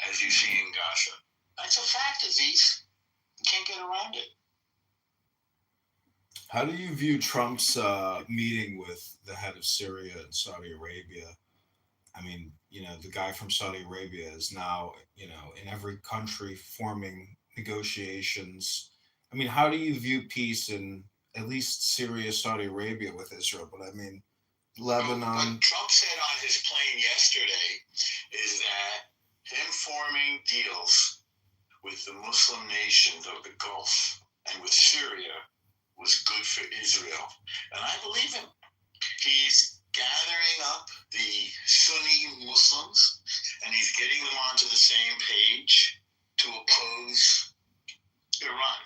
as you see in Gaza. That's a fact, Aziz. You can't get around it. How do you view Trump's meeting with the head of Syria and Saudi Arabia? I mean, the guy from Saudi Arabia is now, in every country forming negotiations. I mean, how do you view peace in at least Syria, Saudi Arabia with Israel? But I mean, Lebanon. What Trump said on his plane yesterday is that him forming deals with the Muslim nations of the Gulf and with Syria was good for Israel. And I believe him. He's gathering up the Sunni Muslims and he's getting them onto the same page to oppose Iran,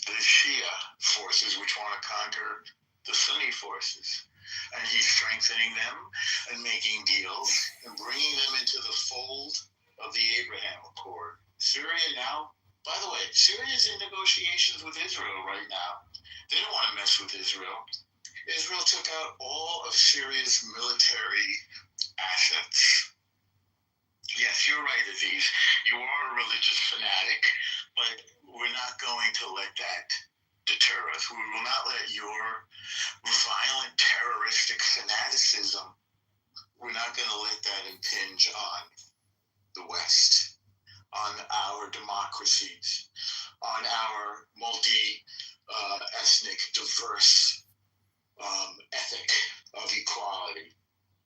the Shia forces which want to conquer the Sunni forces. And he's strengthening them and making deals and bringing them into the fold of the Abraham Accord. Syria now, by the way, Syria is in negotiations with Israel right now. They don't want to mess with Israel. Israel took out all of Syria's military assets. Yes, you're right, Aziz. You are a religious fanatic, but we're not going to let that deter us. We will not let your violent, terroristic fanaticism, we're not going to let that impinge on the West, on our democracies, on our multi-ethnic, diverse ethic of equality.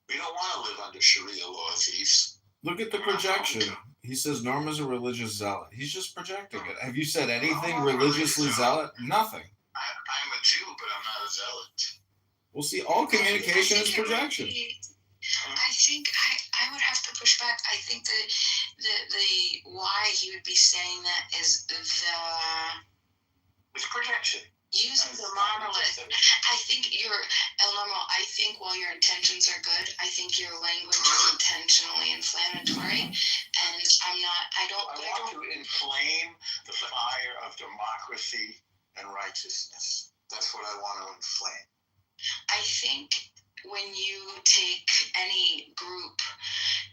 We don't want to live under Sharia law, Aziz. Look at the projection. He says Norma's a religious zealot. He's just projecting it. Have you said anything religiously zealot? Nothing. I'm a Jew, but I'm not a zealot. We'll see. All communication is projection. I think I would have to push back. I think that the why he would be saying that is It's projection. Using the monolith. I think El Normo, I think while your intentions are good, I think your language is intentionally inflammatory. And I want to inflame the fire of democracy and righteousness. That's what I want to inflame. I think when you take any group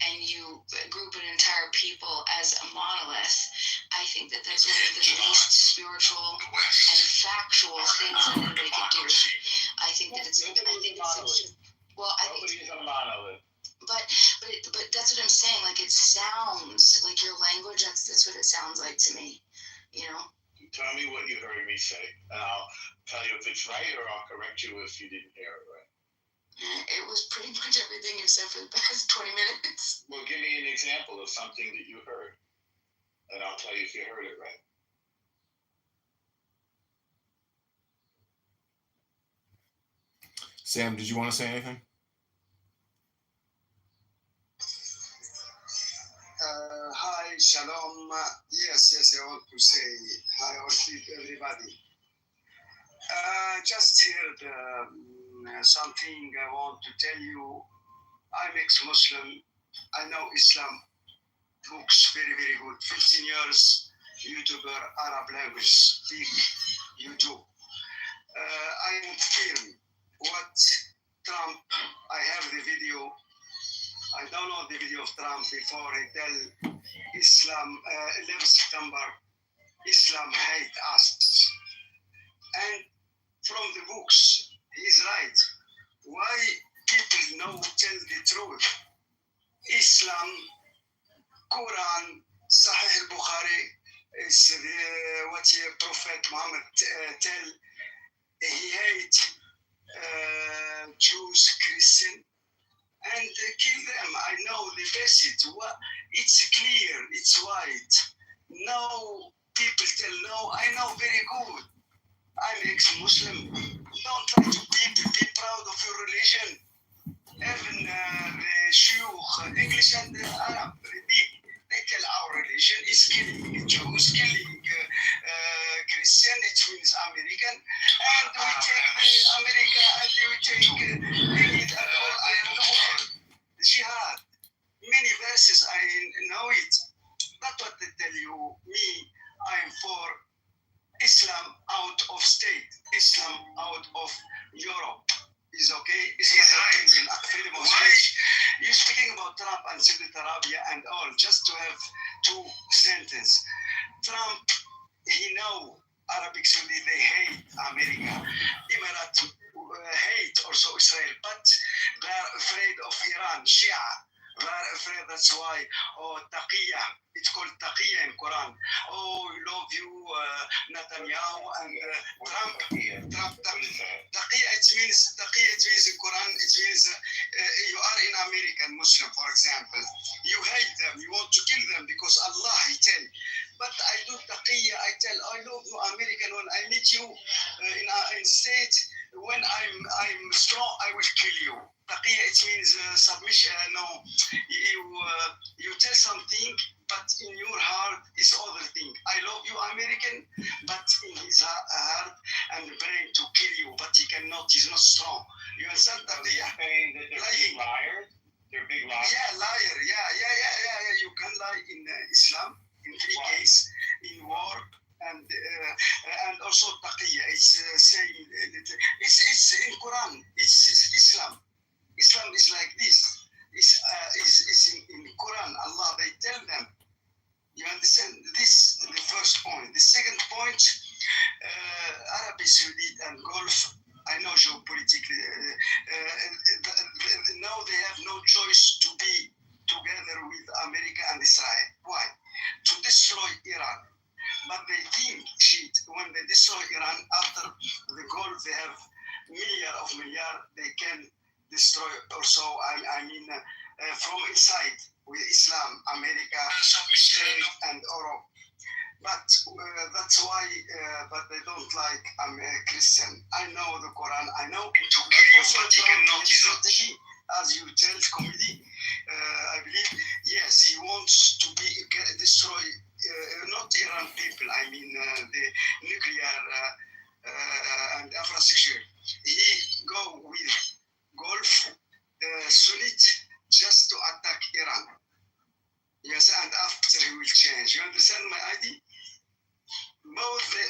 and you group an entire people as a monolith, I think that that's one of the least spiritual and factual things that anybody could do. I think that it's well, I think nobody's a monolith. But that's what I'm saying. Like, it sounds like your language. That's what it sounds like to me. Tell me what you heard me say, and I'll tell you if it's right, or I'll correct you if you didn't hear it right. It was pretty much everything you said for the past 20 minutes. Well, give me an example of something that you heard, and I'll tell you if you heard it right. Sam, did you want to say anything? Hi, Shalom. Yes, I want to say hi or greet everybody. Just heard something I want to tell you. I'm ex-Muslim. I know Islam books very, very good. 15 years YouTuber, Arab language speak YouTube. I am film what Trump, I have the video. I download the video of Trump before he tell Islam, 11 September, Islam hate us. And from the books, he's right. Why people know tell the truth? Islam Quran, Sahih al-Bukhari is what Prophet Muhammad tell. He hate Jews, Christian, and kill them. I know the basic. It's clear. It's white. No people tell no. I know very good. I'm ex-Muslim. Don't try to be proud of your religion. Even the shuyukh, English and Arab, repeat. They tell our religion is killing Jews, killing Christian, it means American, and we take the America and we take it and all around the world. Jihad, many verses I know it. That's what they tell you. Me, I'm for Islam out of state, Islam out of Europe. Is okay. It's my opinion. Freedom of speech. You're speaking about Trump and Saudi Arabia and all. Just to have two sentences. Trump, he know Arabic Saudi, they hate America. Emirates hate also Israel, but they're afraid of Iran, Shia. They're afraid, that's why, taqiyya, it's called taqiyya in Quran. Oh, we love you, Netanyahu and Trump. Taqiyya, it means in Quran, it means you are in American Muslim, for example. You hate them, you want to kill them because Allah, he tell. But I do taqiyya, I tell, I love you, American, when I meet you in state, when I'm strong, I will kill you. Taqiyya, it means submission, no, you tell something, but in your heart is other thing. I love you, American, but in his heart and brain to kill you, but he cannot, he's not strong. You understand Taqiyya? Lying. Liars? They're big liars? Yeah, liar, yeah. You can lie in Islam, in three cases, in war, and also taqiyya. It's saying it's in Quran. It's Islam. Islam is like this. Is in Quran. Allah they tell them. You understand? This is the first point. The second point, Arabic Saudi and Gulf. I know geopolitically. Now they have no choice to be together with America and Israel. Why? To destroy Iran. But they think, shit, when they destroy Iran, after the Gulf, they have milliard, they can destroy also, I mean, from inside, with Islam, America, and Europe. But that's why, but they don't like I'm a Christian. I know the Quran, I know to kill but he cannot, he's not as you tell comedy, I believe, yes, he wants to be destroy, not Iran people, I mean the nuclear and infrastructure. He go with Gulf, Sunni, just to attack Iran. Yes, and after he will change. You understand my idea? Both they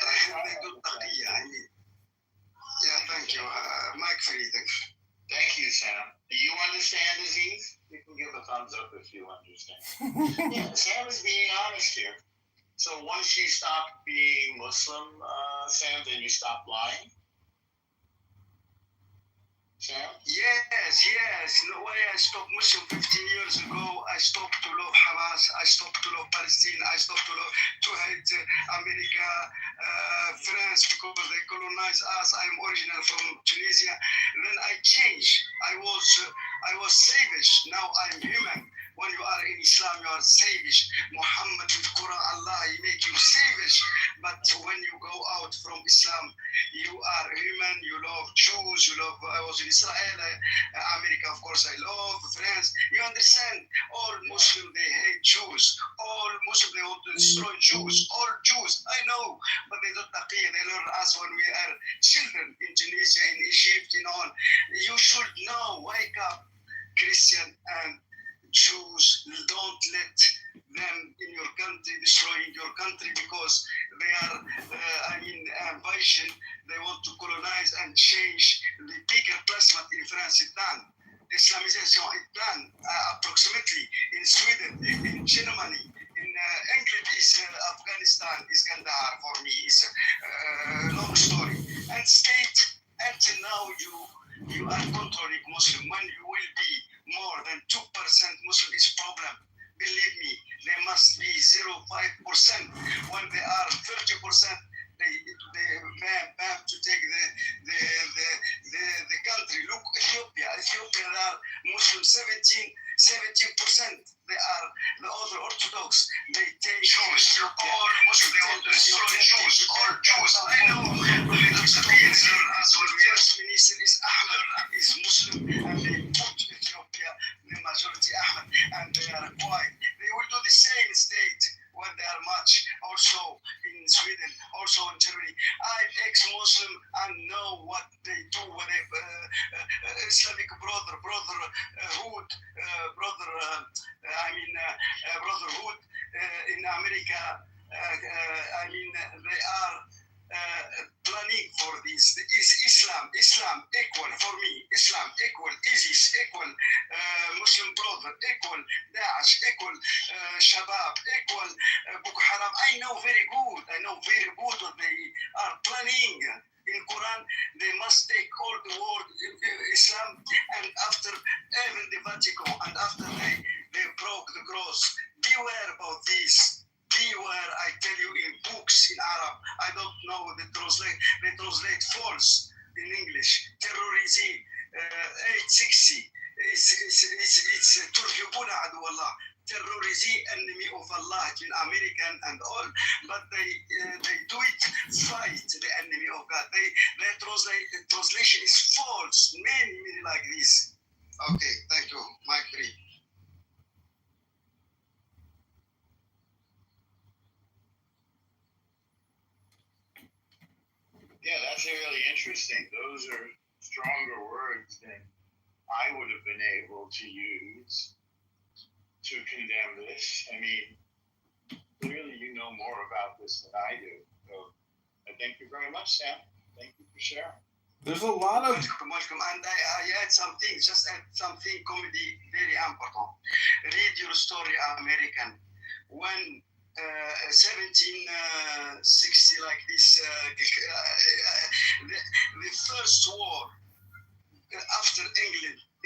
do taqiyya, I mean. Yeah, thank you. Mike free, thank you. Thank you, Sam. Do you understand, Aziz? You can give a thumbs up if you understand. Yeah, Sam is being honest here. So once you stop being Muslim, Sam, then you stop lying? Sam? Yes. No way I stopped Muslim 15 years ago. I stopped to love Hamas. I stopped to love Palestine. I stopped to hate America, France, because they colonized us. I'm original from Tunisia. Then I changed. I was savage. Now I'm human. When you are in Islam, you are savage. Muhammad with Quran, Allah, he make you savage. But when you go out from Islam, you are human. You love Jews. You love. I was in Israel, America, of course. I love France. You understand? All Muslims they hate Jews. All Muslims they want to destroy Jews. All Jews. I know, but they don't taqiyya. They learn us when we are children in Tunisia, in Egypt, and all. You should know. Wake up, Christian and Jews, don't let them in your country destroying your country because they are, invasion. They want to colonize and change the bigger plasma in France. It's done. Islamization is done approximately in Sweden, in Germany, in England is Afghanistan, is Kandahar for me. It's a long story. And state until now you are controlling Muslim. When you will be more than 2% Muslim is problem. Believe me, they must be 0.5%. When they are 30%, they bam to take the country. Look, Ethiopia, they are Muslim 17%. They are the other Orthodox. They take Jews, all Muslims, they want to destroy Jews, all Jews. I know. The first minister is Ahmed, is Muslim, and they put Ethiopia, the majority Ahmed, and they are quiet. They will do the same state when they are much. Also in Sweden, also in Germany. I'm ex-Muslim and know what they do when they Islamic brotherhood, brotherhood in America. They are planning for this. Is Islam equal for me? Islam equal ISIS equal Muslim brother equal Daesh equal Shabab equal Boko Haram. I know very good what they are planning. In Quran, they must take all the word Islam, and after even the Vatican, and after they broke the cross. Beware about this. Beware, I tell you, in books in Arab. I don't know they translate false in English. Terrorism 860. It's ترهبون عدو الله. Terrorism, enemy of Allah, in American and all, but they do it fight the enemy of God. They translation is false. Many like this. Okay, thank you. Mike 3. Yeah, that's really interesting. Those are stronger words than I would have been able to use to condemn this. I mean, clearly you know more about this than I do. So I thank you very much, Sam. Thank you for sharing. There's a lot of Welcome. And I add something, comedy, very important. Read your story, American. When 1760 like this, the first war after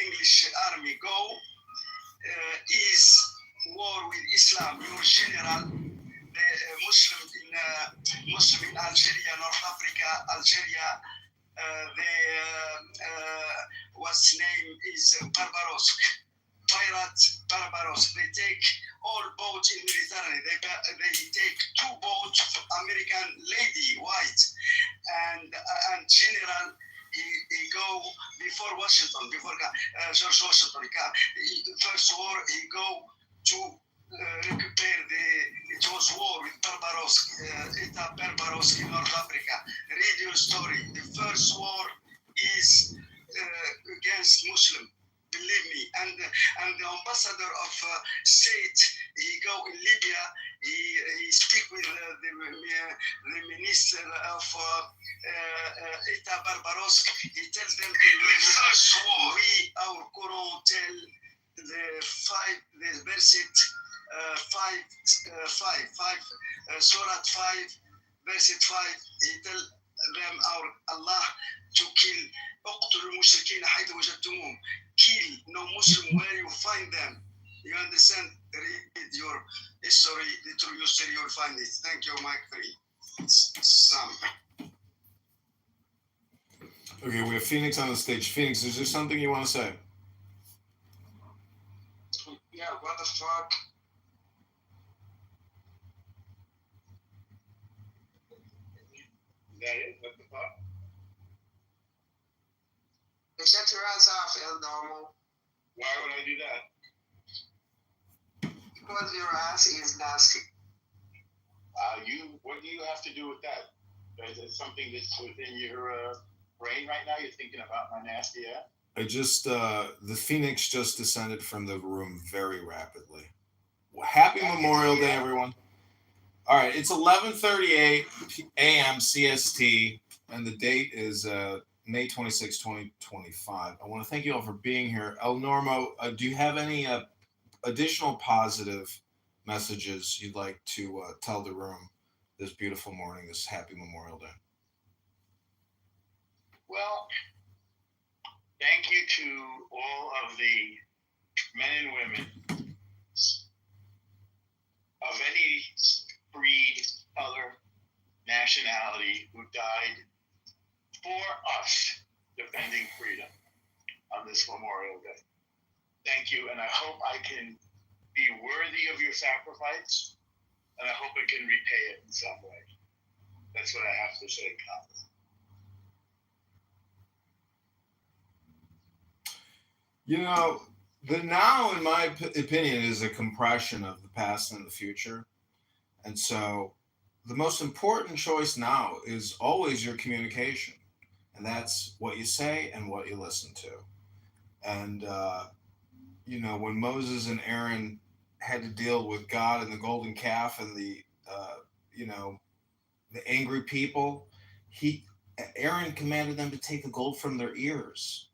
English army go is war with Islam. Your general, the Muslim in Algeria, North Africa, Algeria. What's name is Barbaros. Pirate Barbaros. They take all boats in Mediterranean. They take 2 boats of American lady, white, and general. He go before Washington, before George Washington. First war, he go to recuperate it was war with Barbaros, Barbaros in North Africa. Read your story. The first war is against Muslim. Believe me, and the ambassador of state, he go in Libya, he speak with the minister of Barbaros. He tells them in Libya, our Quran tell the verse 5, Surah 5, verse 5. He tell them our Allah to kill. اقتلوا المشركين حيث وجدتموهم. Kill no Muslim where you find them. You understand? Read your history, the true history, you'll find it. Thank you, Mike 3. Sam. Okay, we have Phoenix on the stage. Phoenix, is there something you want to say? Yeah, what the fuck? Is that it? What the fuck? Shut your ass off, El Normal. Why would I do that? Because your ass is nasty. What do you have to do with that? Is it something that's within your brain right now? You're thinking about my nasty ass? The Phoenix just descended from the room very rapidly. Well, happy Memorial Day, everyone. All right, it's 11:38 a.m. CST, and the date is May 26, 2025. I want to thank you all for being here. El Normo, do you have any additional positive messages you'd like to tell the room this beautiful morning, this happy Memorial Day? Well, thank you to all of the men and women of any breed, color, nationality who died for us defending freedom on this Memorial Day. Thank you, and I hope I can be worthy of your sacrifice, and I hope I can repay it in some way. That's what I have to say, Congressman. You know, the now, in my opinion, is a compression of the past and the future. And so the most important choice now is always your communication. And that's what you say and what you listen to. And, when Moses and Aaron had to deal with God and the golden calf and you know, the angry people, Aaron commanded them to take the gold from their ears.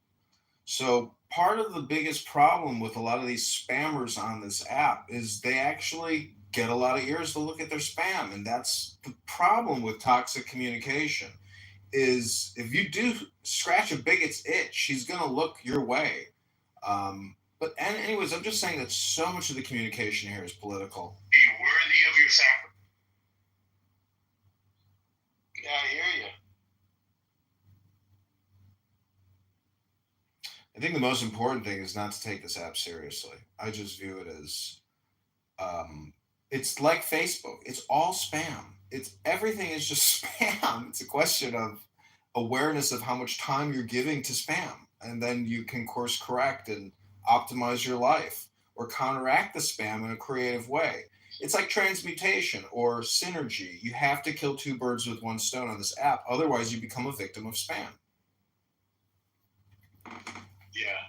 So part of the biggest problem with a lot of these spammers on this app is they actually get a lot of ears to look at their spam, and that's the problem with toxic communication. Is if you do scratch a bigot's itch, she's gonna look your way. But anyways, I'm just saying that so much of the communication here is political. Be worthy of your sacrifice. Yeah, I hear you. I think the most important thing is not to take this app seriously. I just view it as it's like Facebook. It's all spam. It's everything is just spam. It's a question of awareness of how much time you're giving to spam, and then you can course correct and optimize your life or counteract the spam in a creative way. It's like transmutation or synergy. You have to kill two birds with one stone on this app, otherwise you become a victim of spam. Yeah.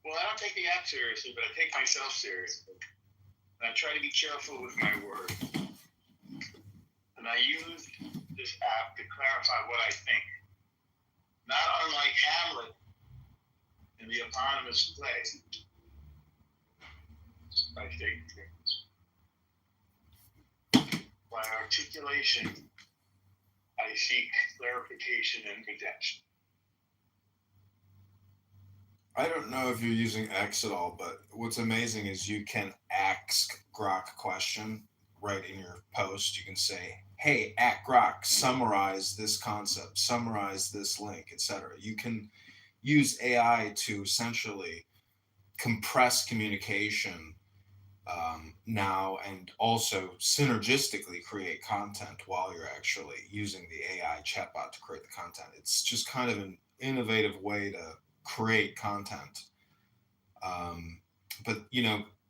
Well, I don't take the app seriously, but I take myself seriously. And I try to be careful with my words. And I use this app to clarify what I think. Not unlike Hamlet in the eponymous play by Shakespeare. By articulation, I seek clarification and redemption. I don't know if you're using X at all, but what's amazing is you can ask Grok a question right in your post. You can say, hey, at Grok, summarize this concept, summarize this link, etc. You can use AI to essentially compress communication now and also synergistically create content while you're actually using the AI chatbot to create the content. It's just kind of an innovative way to create content. But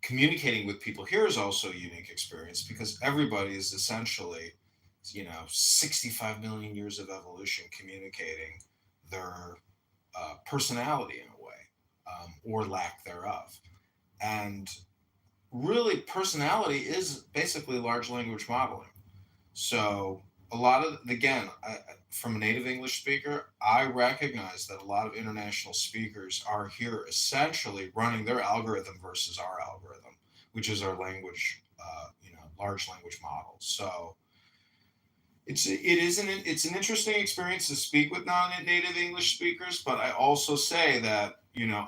communicating with people here is also a unique experience because everybody is essentially 65 million years of evolution communicating their personality in a way, or lack thereof. And really, personality is basically large language modeling. So a lot of, again, from a native English speaker, I recognize that a lot of international speakers are here essentially running their algorithm versus our algorithm, which is our language, large language model. So it's an interesting experience to speak with non-native English speakers, but I also say that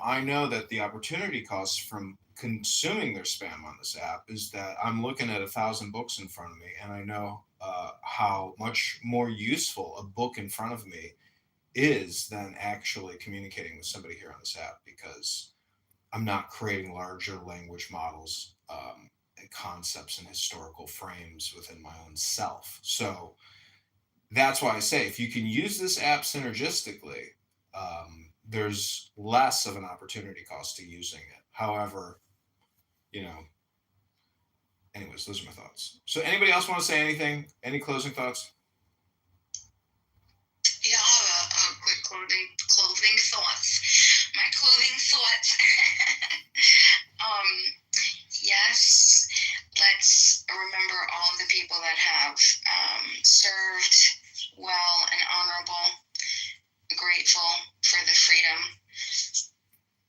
I know that the opportunity cost from consuming their spam on this app is that I'm looking at 1,000 books in front of me, and I know how much more useful a book in front of me is than actually communicating with somebody here on this app because I'm not creating larger language models and concepts and historical frames within my own self. So that's why I say if you can use this app synergistically, there's less of an opportunity cost to using it. However, anyways, those are my thoughts. So anybody else want to say anything? Any closing thoughts? Yeah, I'll have a quick clothing thoughts. My clothing thoughts. Yes, let's remember all the people that have served well and honorable, grateful for the freedom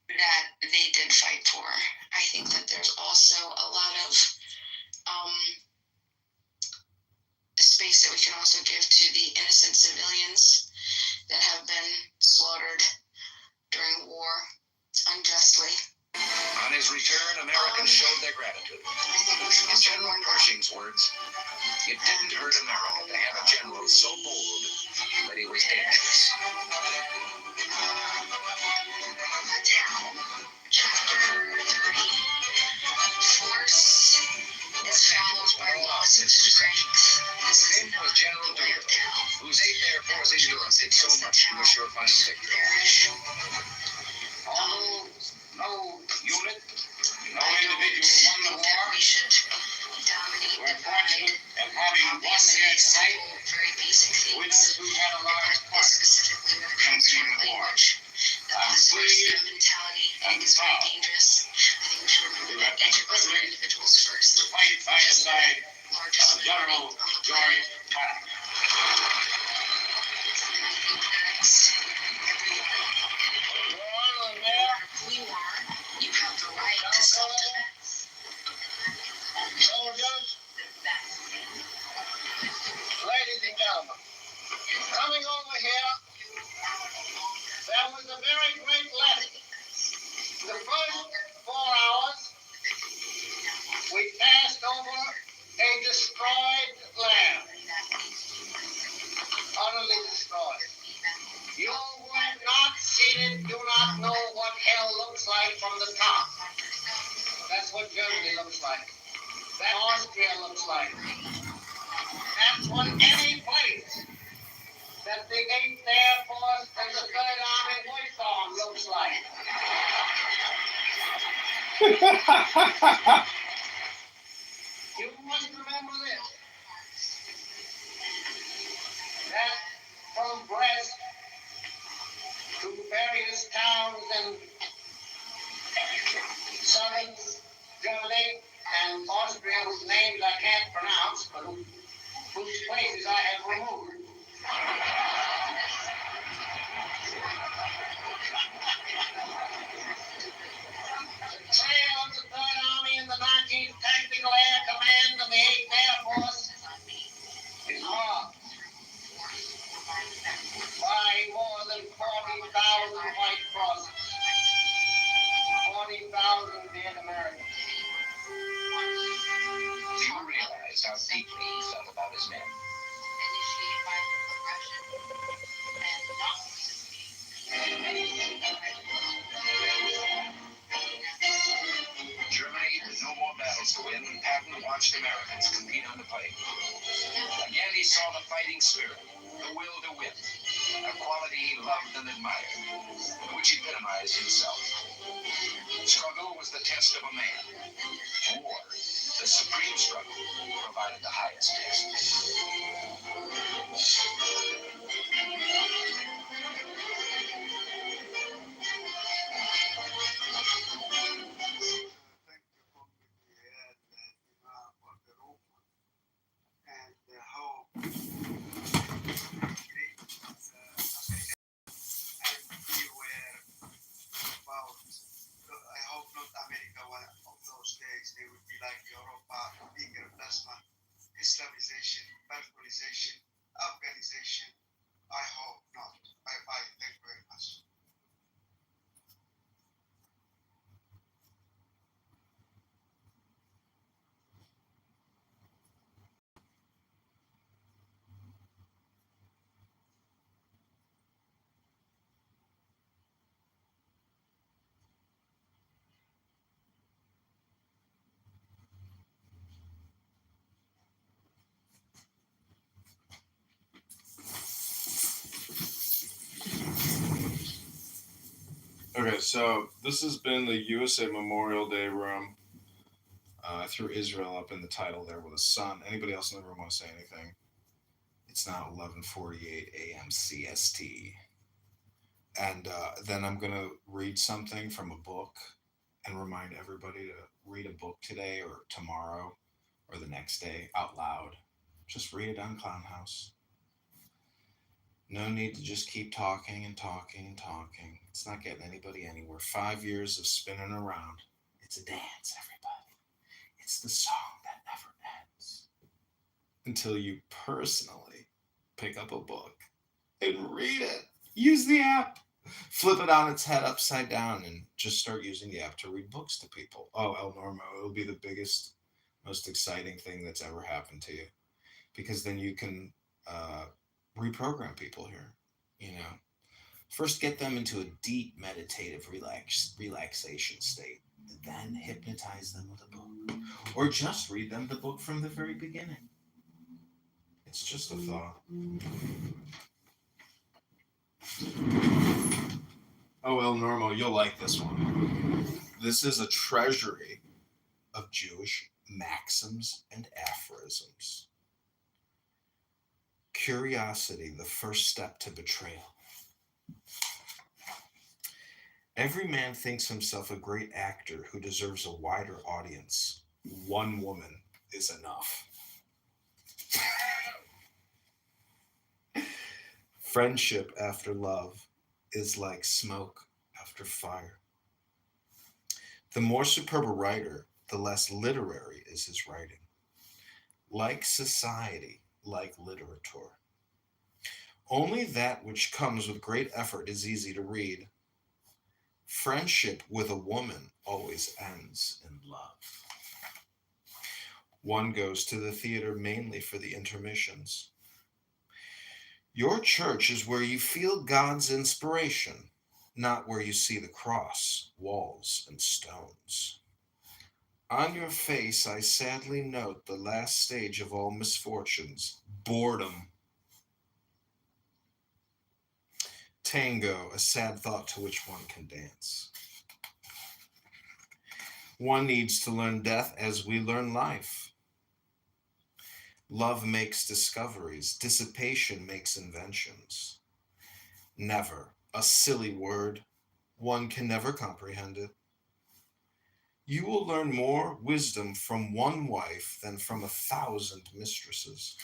that they did fight for. I think that there's also a lot of space that we can also give to the innocent civilians that have been so slaughtered during war unjustly. On his return, Americans showed their gratitude. I think we should In also General mourn that. Pershing's words, it didn't hurt America to have a general so bold that he was dangerous. Chapter 3. Force is followed by loss of strength. This is With him was General the way of Doolittle, hell. whose 8th Air Force in Europe did so much to assure final victory. Perish. No unit, no I don't individual won the think that war. we should dominate We're the mind. fortunate in having one Obviously, here tonight simple, very basic with things. us who had a large But part specifically when it comes to in winning the war. language, that I'm this pleased first mentality I think is very proud dangerous. I think we should remember that each of us are individuals first. to fight side to side Largest of General minority on the George planet. Patton. And I think that no matter who you are, you have the right to self-defense. Soldiers, ladies and gentlemen, coming over here, there was a very great lesson. The first 4 hours, we passed over a destroyed land, utterly destroyed. You who have not seen it do not know what hell looks like from the top. That's what Germany looks like. That Austria looks like. That's what any place that the 8th Air Force and the 3rd Army works on looks like. You must remember this. That from Brest to various towns in southern Germany and Austria, whose names I can't pronounce, but whose places I have removed. The trail of the 3rd Army and the 19th Tactical Air Command and the 8th Air Force is marked by more than 40,000 white crosses, 40,000 dead Americans. Do you realize how deeply he felt about his men? initiated by aggression and not Germany, with no more battles to win, Patton watched Americans compete on the fight. Again, he saw the fighting spirit, the will to win, a quality he loved and admired, which epitomized himself. Struggle was the test of a man. War, the supreme struggle, provided the highest test. Thank you for the for the room and how great America and we were about. I hope not America one of those days they would be like Europa, bigger plasma, Islamization, Balkanization, Afghanization. I hope not. Bye bye. Thank you very much. Okay, so this has been the USA Memorial Day room. I threw Israel up in the title there with a sun. Anybody else in the room want to say anything? It's now 11:48 a.m. CST. And then I'm going to read something from a book and remind everybody to read a book today or tomorrow or the next day out loud. Just read it on Clown House. No need to just keep talking and talking and talking. It's not getting anybody anywhere. 5 years of spinning around. It's a dance, everybody. It's the song that never ends. Until you personally pick up a book and read it. Use the app. Flip it on its head upside down and just start using the app to read books to people. Oh, El Normo, it'll be the biggest, most exciting thing that's ever happened to you because then you can uh, reprogram people here. You know, first get them into a deep meditative relaxation state, then hypnotize them with a book, or just read them the book from the very beginning. It's just a thought. Oh, El Normo, you'll like this one. This is a treasury of Jewish maxims and aphorisms. Curiosity, the first step to betrayal. Every man thinks himself a great actor who deserves a wider audience. One woman is enough. Friendship after love is like smoke after fire. The more superb a writer, the less literary is his writing. Like society, like literature. Only that which comes with great effort is easy to read. Friendship with a woman always ends in love. One goes to the theater mainly for the intermissions. Your church is where you feel God's inspiration, not where you see the cross, walls, and stones. On your face, I sadly note the last stage of all misfortunes, boredom. Tango, a sad thought to which one can dance. One needs to learn death as we learn life. Love makes discoveries, dissipation makes inventions. Never, a silly word, one can never comprehend it. You will learn more wisdom from one wife than from 1,000 mistresses.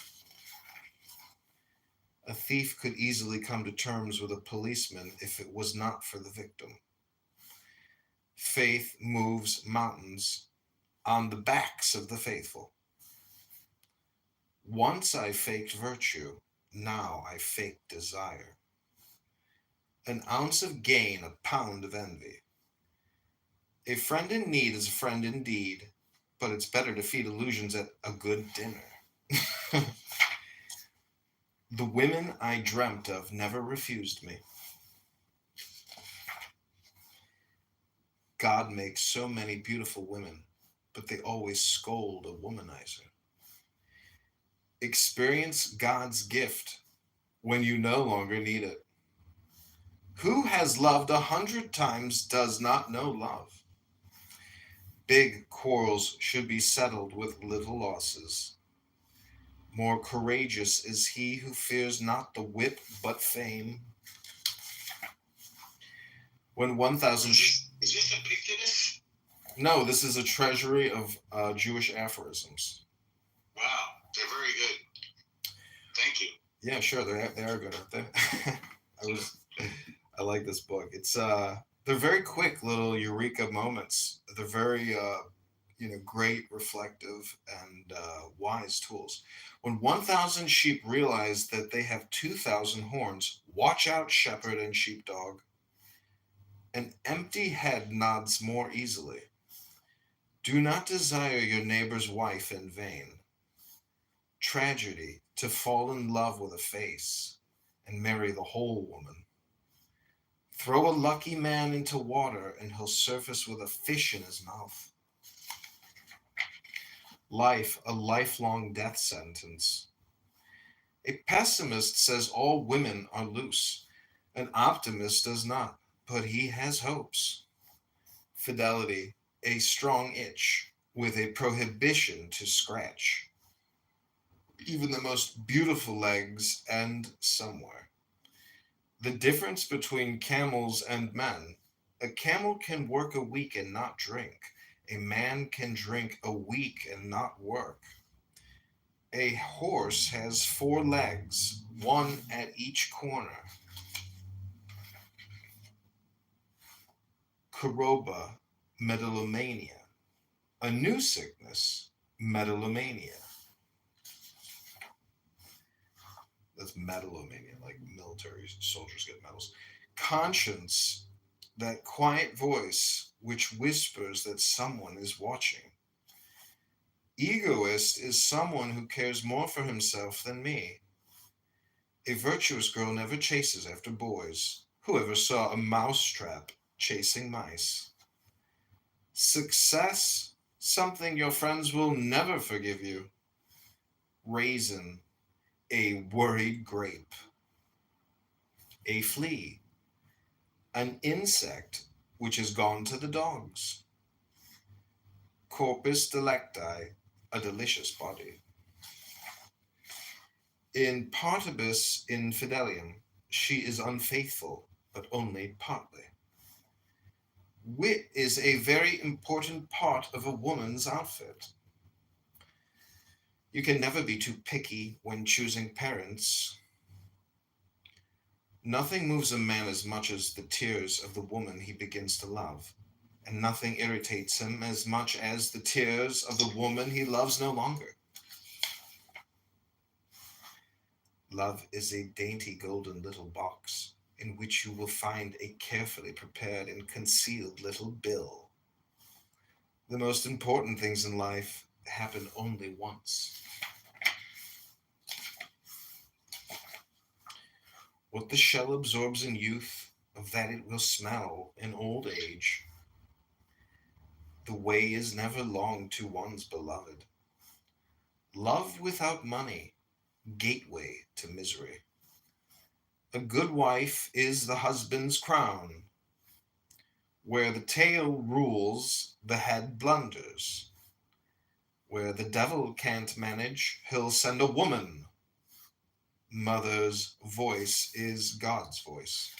A thief could easily come to terms with a policeman if it was not for the victim. Faith moves mountains on the backs of the faithful. Once I faked virtue, now I fake desire. An ounce of gain, a pound of envy. A friend in need is a friend indeed, but it's better to feed illusions at a good dinner. The women I dreamt of never refused me. God makes so many beautiful women, but they always scold a womanizer. Experience God's gift when you no longer need it. Who has loved 100 times does not know love. Big quarrels should be settled with little losses. More courageous is he who fears not the whip but fame. When 1,000... Is this Epictetus? No, this is a treasury of Jewish aphorisms. Wow, they're very good. Thank you. Yeah, sure, they are good, aren't they? I like this book. It's they're very quick little eureka moments. They're very great, reflective, and wise tools. When 1,000 sheep realize that they have 2,000 horns, watch out, shepherd and sheepdog. An empty head nods more easily. Do not desire your neighbor's wife in vain. Tragedy to fall in love with a face and marry the whole woman. Throw a lucky man into water and he'll surface with a fish in his mouth. Life, a lifelong death sentence. A pessimist says all women are loose. An optimist does not, but he has hopes. Fidelity, a strong itch with a prohibition to scratch. Even the most beautiful legs end somewhere. The difference between camels and men. A camel can work a week and not drink. A man can drink a week and not work. A horse has 4 legs, one at each corner. Koroba, megalomania. A new sickness, megalomania. That's metalomania, like military soldiers get medals. Conscience, that quiet voice which whispers that someone is watching. Egoist is someone who cares more for himself than me. A virtuous girl never chases after boys. Whoever saw a mousetrap chasing mice? Success, something your friends will never forgive you. Raisin, a worried grape. A flea, an insect which has gone to the dogs. Corpus delecti, a delicious body. In partibus infidelium, she is unfaithful, but only partly. Wit is a very important part of a woman's outfit. You can never be too picky when choosing parents. Nothing moves a man as much as the tears of the woman he begins to love, and nothing irritates him as much as the tears of the woman he loves no longer. Love is a dainty golden little box in which you will find a carefully prepared and concealed little bill. The most important things in life happen only once. What the shell absorbs in youth, of that it will smell in old age. The way is never long to one's beloved. Love without money, gateway to misery. A good wife is the husband's crown. Where the tail rules, the head blunders. Where the devil can't manage, he'll send a woman. Mother's voice is God's voice.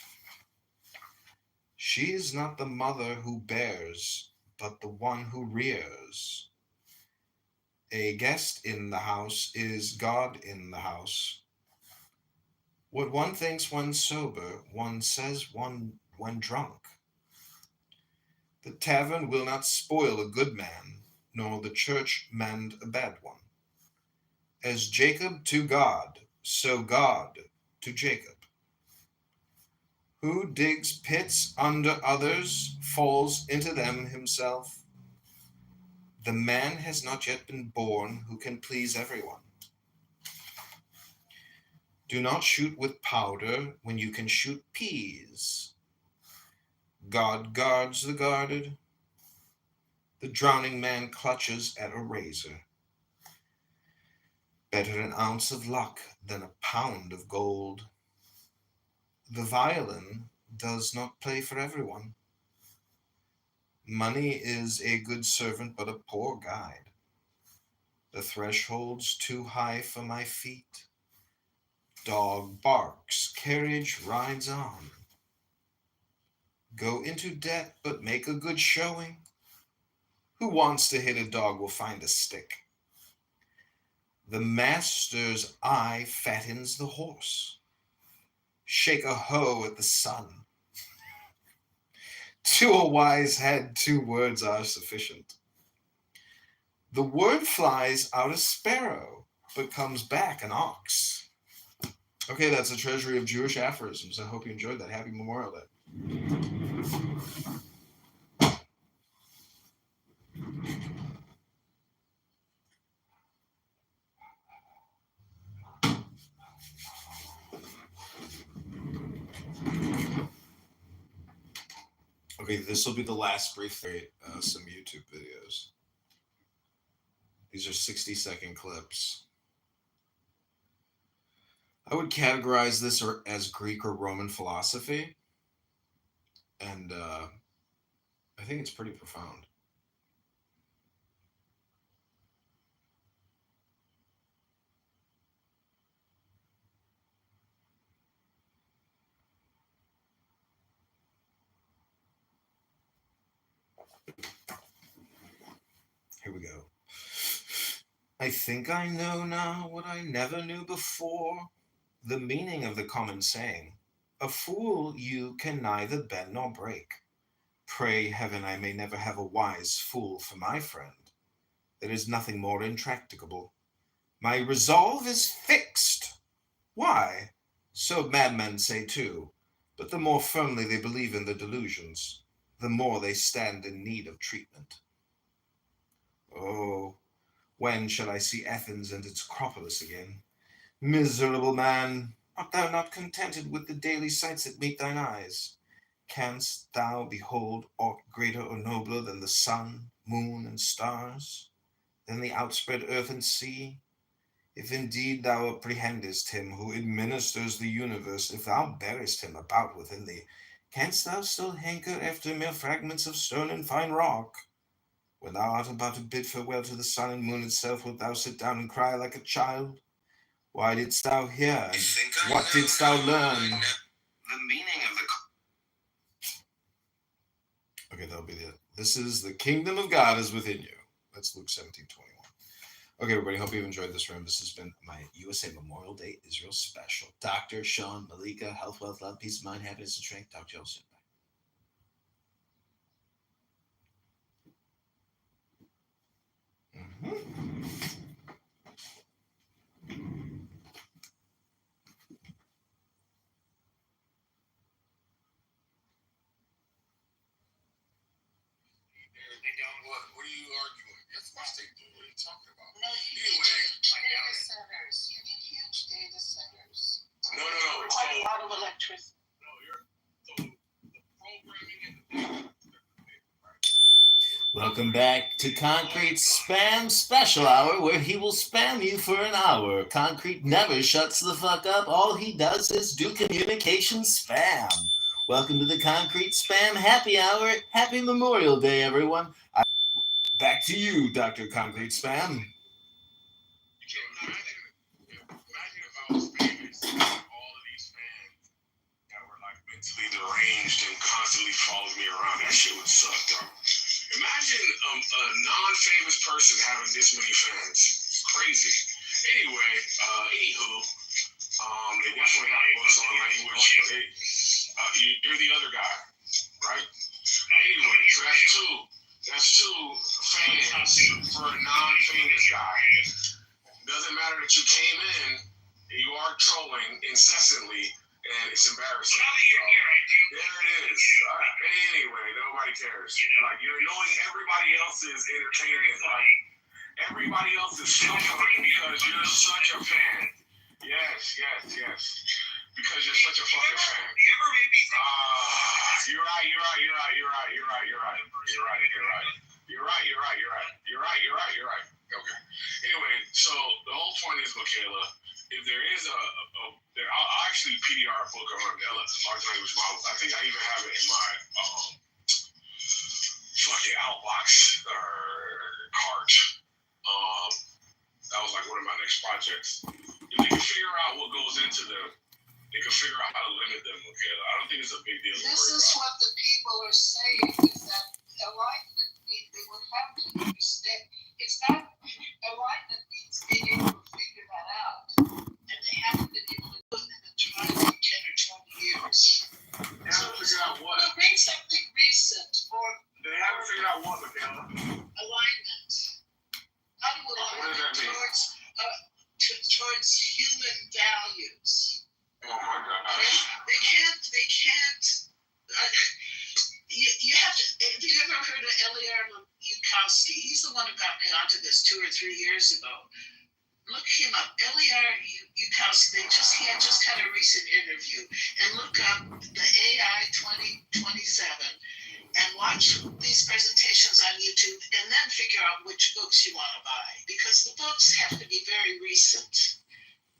She is not the mother who bears, but the one who rears. A guest in the house is God in the house. What one thinks when sober, one says one when drunk. The tavern will not spoil a good man, nor the church mend a bad one. As Jacob to God, so God to Jacob. Who digs pits under others falls into them himself. The man has not yet been born who can please everyone. Do not shoot with powder when you can shoot peas. God guards the guarded. The drowning man clutches at a razor. Better an ounce of luck than a pound of gold. The violin does not play for everyone. Money is a good servant but a poor guide. The threshold's too high for my feet. Dog barks, carriage rides on. Go into debt but make a good showing. Who wants to hit a dog will find a stick. The master's eye fattens the horse. Shake a hoe at the sun. To a wise head, 2 words are sufficient. The word flies out a sparrow, but comes back an ox. Okay, that's a treasury of Jewish aphorisms. I hope you enjoyed that. Happy Memorial Day. Okay, this will be the last brief some YouTube videos. These are 60-second clips. I would categorize this as Greek or Roman philosophy, and I think it's pretty profound. Here we go. I think I know now what I never knew before, the meaning of the common saying, a fool you can neither bend nor break. Pray heaven I may never have a wise fool for my friend. There is nothing more intractable. My resolve is fixed. Why? So madmen say too. But the more firmly they believe in their delusions, the more they stand in need of treatment. Oh, when shall I see Athens and its Acropolis again? Miserable man, art thou not contented with the daily sights that meet thine eyes? Canst thou behold aught greater or nobler than the sun, moon, and stars? Than the outspread earth and sea? If indeed thou apprehendest him who administers the universe, if thou bearest him about within thee, canst thou still hanker after mere fragments of stone and fine rock? When thou art about to bid farewell to the sun and moon itself, wilt thou sit down and cry like a child? Why didst thou hear, and what didst thou learn? The meaning of the Okay, that'll be this is the kingdom of God is within you. That's Luke 17:21. Okay, everybody, hope you've enjoyed this room. This has been my USA Memorial Day Israel special. Dr. Sean Malika, health, wealth, love, peace of mind, happiness, and strength. Talk to you all soon. What are you arguing? That's what they do. What are you talking about? No, you need Anyway, huge data centers. You need huge data centers. no. Quite a lot of electricity. No, the programming and Welcome back to Concrete's Spam Special Hour, where he will spam you for an hour. Concrete never shuts the fuck up. All he does is do communication spam. Welcome to the Concrete Spam Happy Hour. Happy Memorial Day, everyone. Back to you, Dr. Concrete Spam. you can't imagine if I was famous, all of these fans that were like mentally deranged and constantly followed me around. That shit would suck, though. Imagine a non-famous person having this many fans. It's crazy. Anyway, anywho, they definitely have books on language. You're the other guy, right? Anyway, so that's two fans for a non-famous guy. Doesn't matter that you came in and you are trolling incessantly, and it's embarrassing. There it is. Anyway, nobody cares. Like, you're annoying everybody else's entertainment. Like, everybody else is suffering because you're such a fan. Yes. Because you're such a fucking fan. You're right. Okay. Anyway, so the whole point is, Michaela, if there is I'll actually PDR a book on large language models. I think I even have it in my fucking outbox or cart. That was like one of my next projects. If they can figure out what goes into them, they can figure out how to limit them, Michaela. I don't think it's a big deal. This is what the people are saying, is that alignment, they would have to understand. It's not alignment means being able to figure that out. And they haven't been able to do it in the time of 10 or 20 years. They haven't figured out what. Well, bring something recent for They haven't figured out what, Michaela. alignment. How do What does alignment that mean? towards human values? Oh my God. They can't. You have to. Have you ever heard of Eliar Yukowski? He's the one who got me onto this 2 or 3 years ago. Look him up, Eliar Yukowski. He had just had a recent interview, and look up the AI 2027, and watch these presentations on YouTube, and then figure out which books you want to buy, because the books have to be very recent.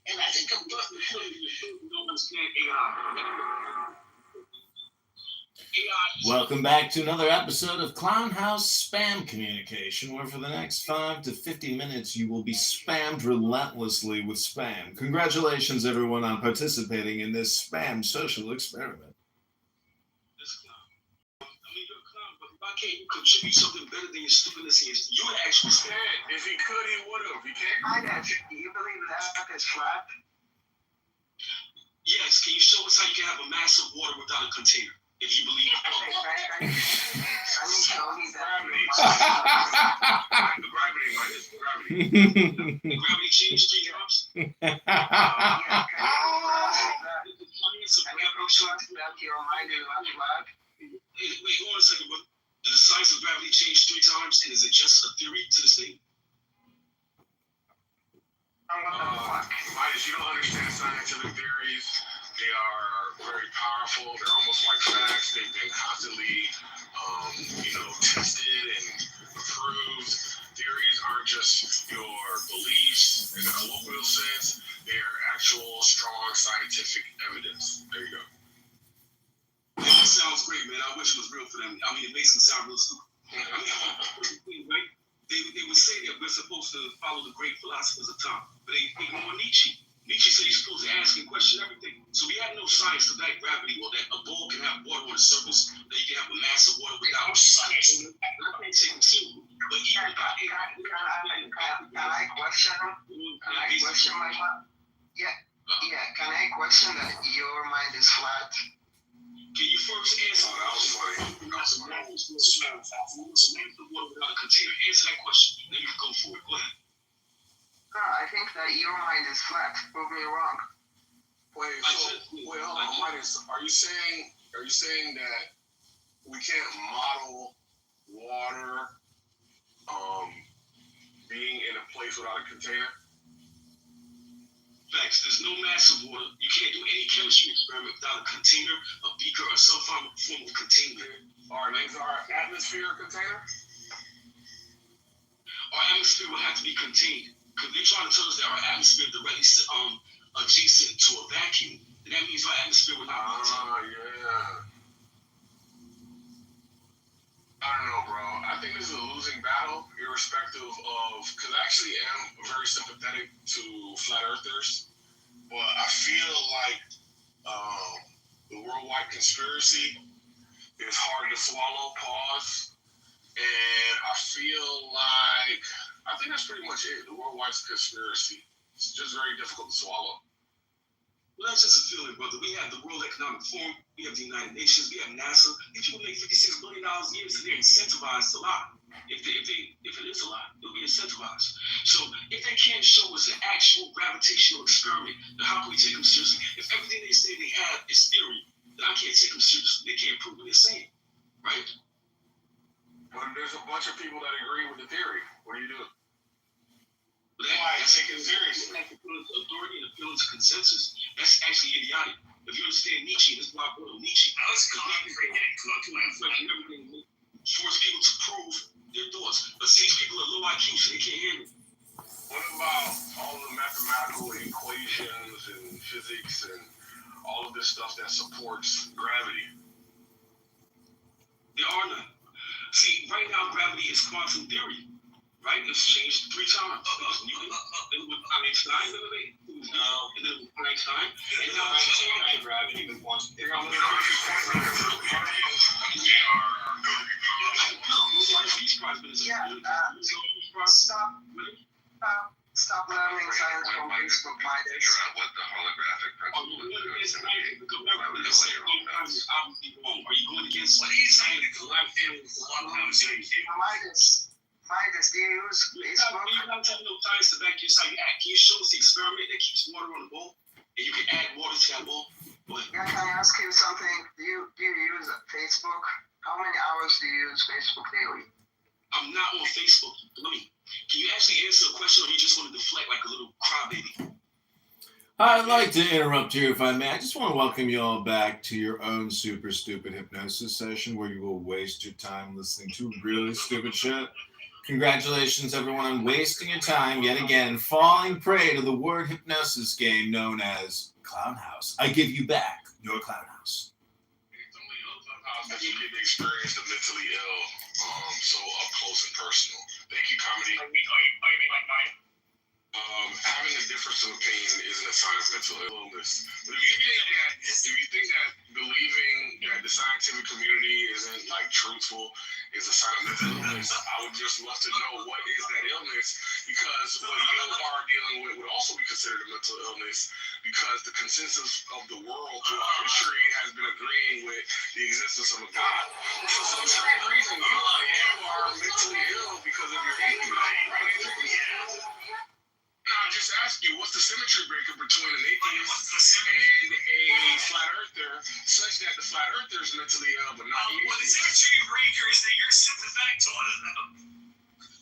And I think a book. Welcome back to another episode of Clown House Spam Communication, where for the next 5 to 50 minutes you will be spammed relentlessly with spam. Congratulations, everyone, on participating in this spam social experiment. This clown. I mean, you're a clown, but why can't you contribute something better than your stupidness? You would actually stand. If he could, he would have. He can't. I got you. Do you believe that is flat? Yes. Can you show us how you can have a mass of water without a container? If you believe it. Gravity. Gravity changed 3 times. Can you prove to us that your mind is not flat? Wait, hold on a second, but does the science of gravity change 3 times, and is it just a theory to this day? Midas, you don't understand scientific theories. They are very powerful. They're almost like facts. They've been constantly, tested and approved. Theories aren't just your beliefs in the colloquial sense. They're actual, strong scientific evidence. There you go. Yeah, that sounds great, man. I wish it was real for them. I mean, it makes them sound real stupid. Right? They would say that we're supposed to follow the great philosophers of time, but they ignore Nietzsche. Nietzsche said you're supposed to ask and question everything. So we have no science to back gravity, or that a bowl can have water on the surface, that you can have a mass of water without science. I can't take them seriously. But even if can I question him? Can I question my mind? Yeah. Can I question that your mind is flat? Can you first answer? That was funny. Answer the water without a container. Answer that question. Then you go for it. Go ahead. No, I think that your mind is flat. Prove me wrong. Wait, hold on, Midas. Are you saying that we can't model water being in a place without a container? Facts. There's no mass of water. You can't do any chemistry experiment without a container, a beaker, or some form of container. All right, is our atmosphere a container? Our atmosphere will have to be contained. Because they're trying to tell us that our atmosphere is directly adjacent to a vacuum. And that means our atmosphere will not be contained. Yeah. I don't know, bro. I think this is a losing battle, irrespective of, because I actually am very sympathetic to flat earthers, but I feel like the worldwide conspiracy is hard to swallow, pause, and I feel like, I think that's pretty much it, the worldwide conspiracy. It's just very difficult to swallow. Well, that's just a feeling, brother. We have the World Economic Forum, we have the United Nations, we have NASA. These people make $56 billion a year, so they're incentivized to lie. If it is a lie, they'll be incentivized. So if they can't show us an actual gravitational experiment, then how can we take them seriously? If everything they say they have is theory, then I can't take them seriously. They can't prove what they're saying, right? But there's a bunch of people that agree with the theory. What do you do? Why take it seriously? Authority and appeal to consensus. That's actually idiotic. If you understand Nietzsche, this is why I brought up Nietzsche. Force people to prove their thoughts. But these people are low IQ, so they can't handle it. What about all the mathematical equations and physics and all of this stuff that supports gravity? There are none. See, right now gravity is quantum theory. Right? It's changed 3 times. It was Newton, then with Einstein, and then with Einstein, and now it's gravity with quantum theory. Stop learning science from Facebook, my days. Figure out what the holographic principle is. Are you going against science? Midas, do you use Facebook? You don't tell no science to back your side. Can you show us the experiment that keeps water on the bowl? And you can add water to that bowl? Yeah, can I ask you something? Do you use Facebook? How many hours do you use Facebook daily? I'm not on Facebook. Can you actually answer a question, or you just want to deflect like a little crybaby? I'd like to interrupt here if I may. I just want to welcome you all back to your own super stupid hypnosis session where you will waste your time listening to really stupid shit. Congratulations, everyone, on wasting your time yet again, falling prey to the word hypnosis game known as Clown House. I give you back your Clown House. It's only on Clubhouse that you get to experience the mentally ill so up close and personal. Thank you, comedy. Oh, you mean like mine? Having a difference of opinion isn't a sign of mental illness. But if you think that believing that the scientific community isn't like truthful is a sign of mental illness, I would just love to know what is that illness, because what you are dealing with would also be considered a mental illness, because the consensus of the world throughout history has been agreeing with the existence of a God. For some strange reason, you are mentally ill because of your atheism. I just ask you, what's the symmetry breaker between an atheist and a flat earther, such that the flat earther is mentally ill, but not the Well, the atheist. symmetry breaker is that you're sympathetic to one of them.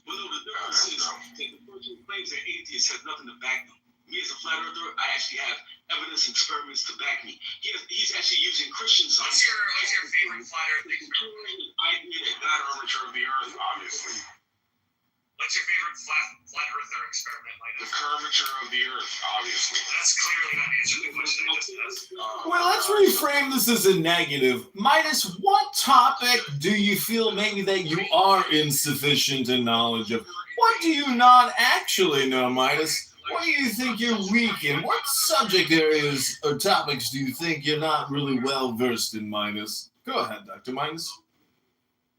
Well, no, the difference is that the person who claims that atheist has nothing to back them. Me as a flat earther, I actually have evidence and experiments to back me. He's actually using Christian science. What's your favorite flat earth experiment? I did it. Not armature of the earth, obviously. What's your favorite flat earther experiment like The that? curvature of the earth, obviously. That's clearly not answering the question I just asked. Well, let's reframe this as a negative. Midas, what topic do you feel maybe that you are insufficient in knowledge of? What do you not actually know, Midas? What do you think you're weak in? What subject areas or topics do you think you're not really well versed in, Midas? Go ahead, Dr. Midas.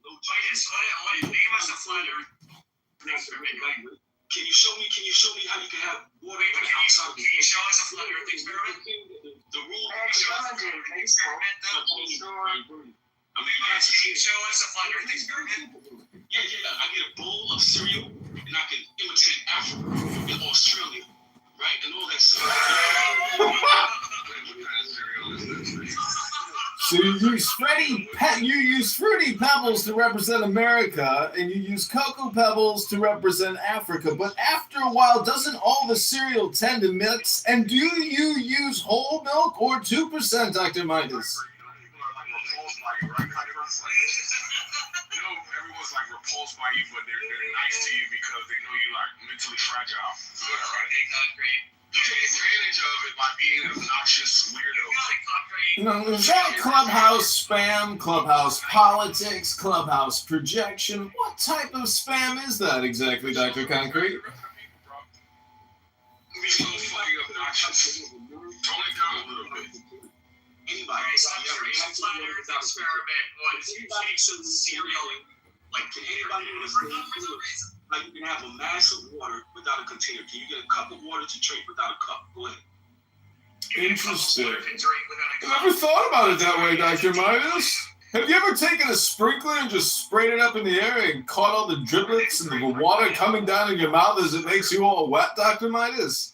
Midas, what name us a flat earth experiment? Can you show me how you can have water outside of the Can you show us a flat earth experiment? The rule Can you show us a flat earth experiment, though? I mean, Can you show us a flat earth experiment? yeah. I get a bowl of cereal and I can imitate Africa and Australia, right? And all that stuff. So you use Fruity Pebbles to represent America, and you use Cocoa Pebbles to represent Africa. But after a while, doesn't all the cereal tend to mix? And do you use whole milk or 2%, Dr. Midas? Everyone's like repulsed by you, but they're nice to you because they know you like mentally fragile. You take advantage of it by being an obnoxious weirdo. Is that clubhouse spam, clubhouse politics, clubhouse projection? What type of spam is that exactly, Dr. Concrete? Be so fucking obnoxious. Tone it down a little bit. Anybody. Flat earth experiment was you take some cereal, like Can anybody do this? Like you can have a mass of water without a container. Can you get a cup of water to drink without a cup? Go ahead. Interesting. I never thought about it that way, Dr. Midas. Have you ever taken a sprinkler and just sprayed it up in the air and caught all the driblets and the water coming down in your mouth as it makes you all wet, Dr. Midas?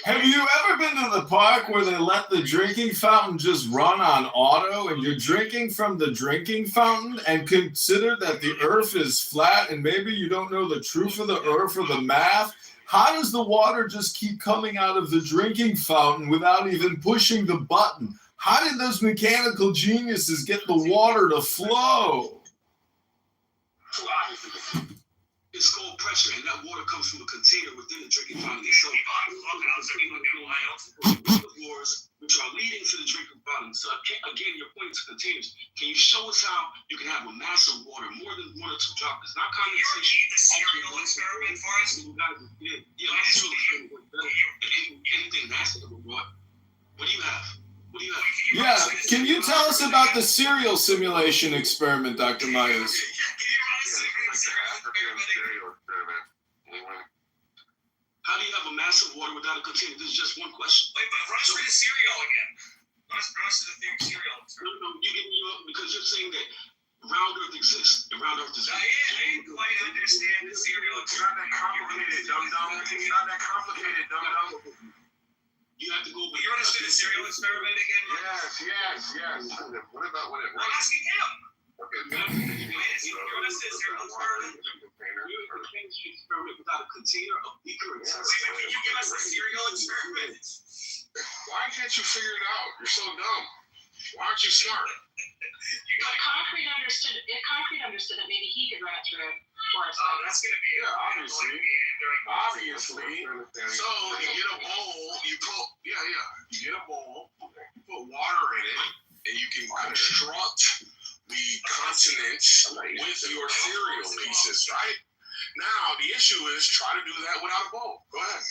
Have you ever been to the park where they let the drinking fountain just run on auto and you're drinking from the drinking fountain and consider that the earth is flat and maybe you don't know the truth of the earth or the math? How does the water just keep coming out of the drinking fountain without even pushing the button? How did those mechanical geniuses get the water to flow? It's called pressure, and that water comes from a container within the drinking fountain. So, wars which are leading to the drinking fountain. So, again, you're pointing to containers. Can you show us how you can have a mass of water, more than 1 or 2 droplets? Not Can you repeat the cereal experiment for us? That's really anything nasty ever brought. What do you have? Yeah, can you tell us about the cereal simulation experiment, Dr. Myers? How do you have a mass of water without a container? This is just one question. Wait, but run us through the cereal again. Run us through the cereal experiment. No, you give me because you're saying that round Earth exists. The round Earth exists. I didn't quite understand the cereal experiment. It's not that complicated, dum-dum. It's not that complicated, dum-dum. You have to go. Will you run us through the cereal experiment again? Yes. What about when it I'm asking him. Okay, Can you run us through the cereal experiment? You're a chemistry experiment without a container, a beaker, and Wait, can you give us the cereal experiment? Why can't you figure it out? You're so dumb. Why aren't you smart? Concrete understood that maybe he could run it through for us. Oh, that's gonna be Obviously. So you get a bowl, you get a bowl, you put water in it, and you can construct the consonants with your cereal pieces, right? Now the issue is try to do that without a bowl. Go ahead.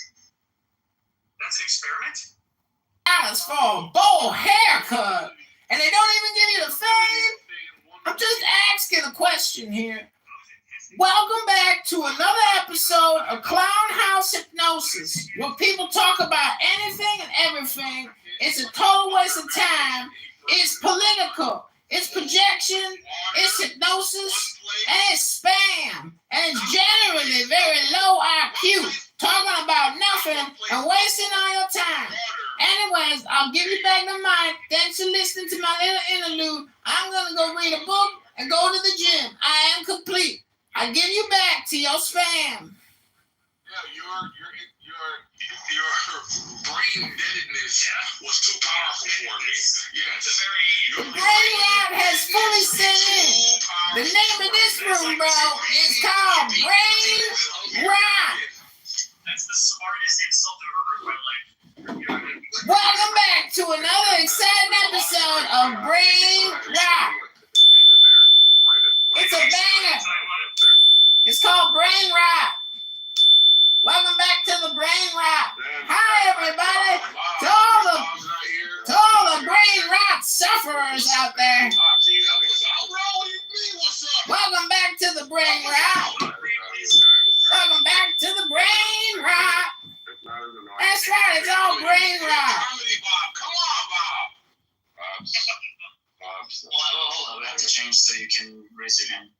That's an experiment? $5 for a bowl haircut, and they don't even give you the fame. I'm just asking a question here. Welcome back to another episode of Clown House Hypnosis, where people talk about anything and everything. It's a total waste of time. It's political. It's projection. It's hypnosis. and it's spam, and it's generally very low IQ, talking about nothing and wasting all your time. Anyways, I'll give you back the mic. Thanks for listening to my little interlude. I'm gonna go read a book and go to the gym. I am complete. I give you back to your spam. Yeah, your brain deadness was too powerful for me. Yeah, it's a very Brain rot has fully set in. The name of this room, bro, is called Brain Rot. That's the smartest insult I've ever heard in my life. Welcome back to another exciting episode of Brain Rot. It's a banger. It's called Brain Rot. Welcome back to the Brain Rot. Hi, everybody. To all the brain rot sufferers out there. Welcome back to the Brain Rot. Welcome back to the Brain Rot. That's right, it's all brain rot. Come on, Bob. Well, hold on. We have to change so you can raise your hand.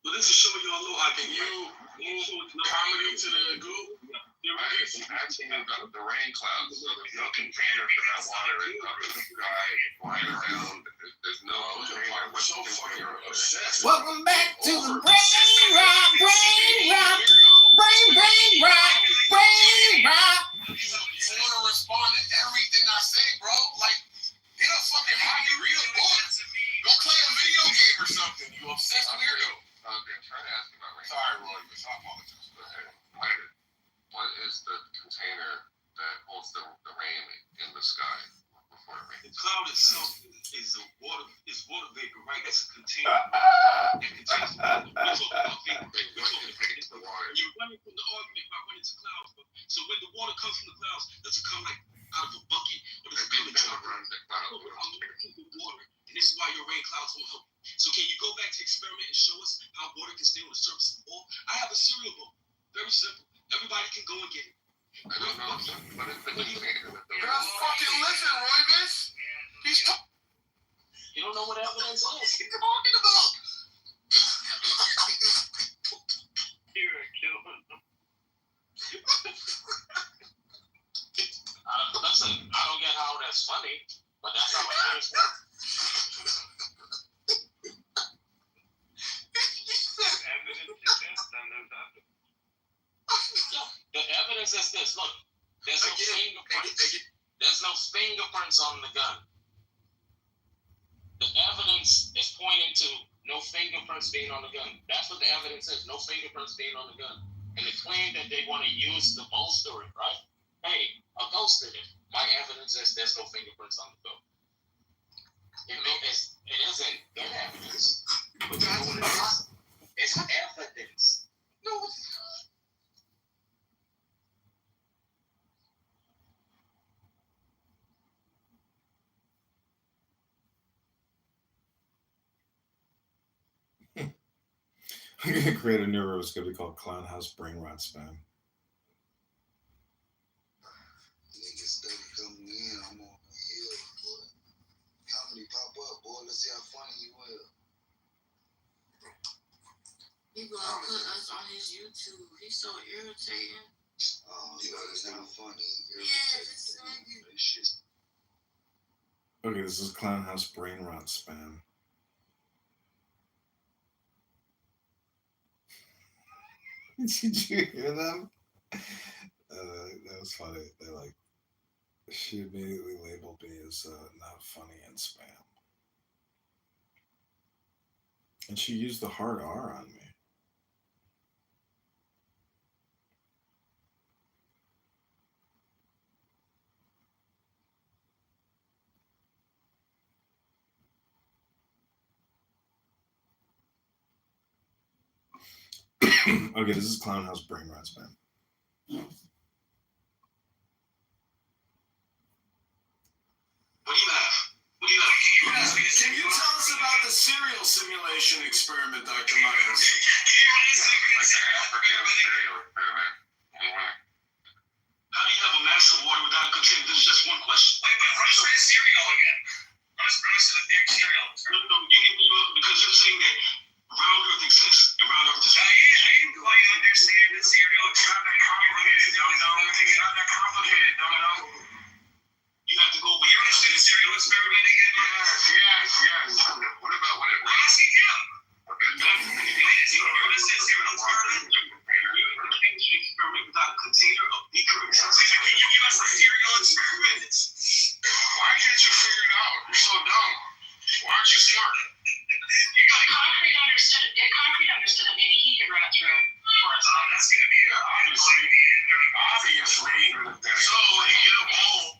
Well, this is showing y'all low IQ. Can you move comedy to the group? It's actually the rain clouds, so there's no container for that water. It's up in the sky, flying around. There's no container. We're so fucking obsessed. Welcome back to the Brain Rot, Brain Rot, Brain Rot, Brain Rot. You want to respond to everything I say, bro? Like, get a fucking hobby, read a book. Go play a video game or something. You obsessed weirdo. Okay, try to ask about rain. Sorry, Roy, but I apologize. Go ahead. What is the container that holds the rain in the sky before it rains? The cloud itself is water vapor, right? That's a container. It contains water. We're talking about vapor. We're talking about water. You're running from the argument about running to clouds. So when the water comes from the clouds, does it come like out of a bucket or does it come in drop? I'm looking for water, and this is why your rain clouds won't help. So can you go back to experiment and show us how water can stay on the surface of the wall? I have a cereal book. Very simple. Everybody can go and get it. I don't know, but it's the container. You're not fucking listening, Roybus. He's talking. You don't know what evidence is? What are you talking about? You're killing them. Listen, I don't get how that's funny, but that's how it is. The evidence is this. Look, there's no fingerprints. There's no fingerprints on the gun. The evidence is pointing to no fingerprints being on the gun. That's what the evidence is. No fingerprints being on the gun. And they claim that they want to use the bolster it, right? Hey, a ghost did it. My evidence is there's no fingerprints on the gun. It isn't their evidence. But you know what it is? It's evidence. No, it's not. I'm gonna create a new room. It's gonna be called Clown House Brain Rot Spam. Niggas steady coming in. I'm on my heel, boy. Comedy pop up, boy. Let's see how funny you will. He gonna put us on his YouTube. He's so irritating. You know, it's not funny. Yeah, it's like This shit. Okay, this is Clown House Brain Rot Spam. Did you hear them? That was funny. They're like, she immediately labeled me as not funny and spam. And she used the hard R on me. Okay, this is Clown House Brain Rot Spam. Can you tell us about the cereal simulation experiment, Dr. Myers? How do you have a mass of water without a container? This is just one question. Wait, run us through the cereal again. Run us through the cereal. No, because you're experiment again? Yes. What about when it I'm asking him. You're gonna sit here and experiment. You're gonna chemistry experiment without a container of licorice. Can you give us a serial experiment? Why can't you figure it out? You're so dumb. Why aren't you smart? You got Concrete understood that maybe he could run it through for us. that's gonna be it. Obviously. So you get a bowl.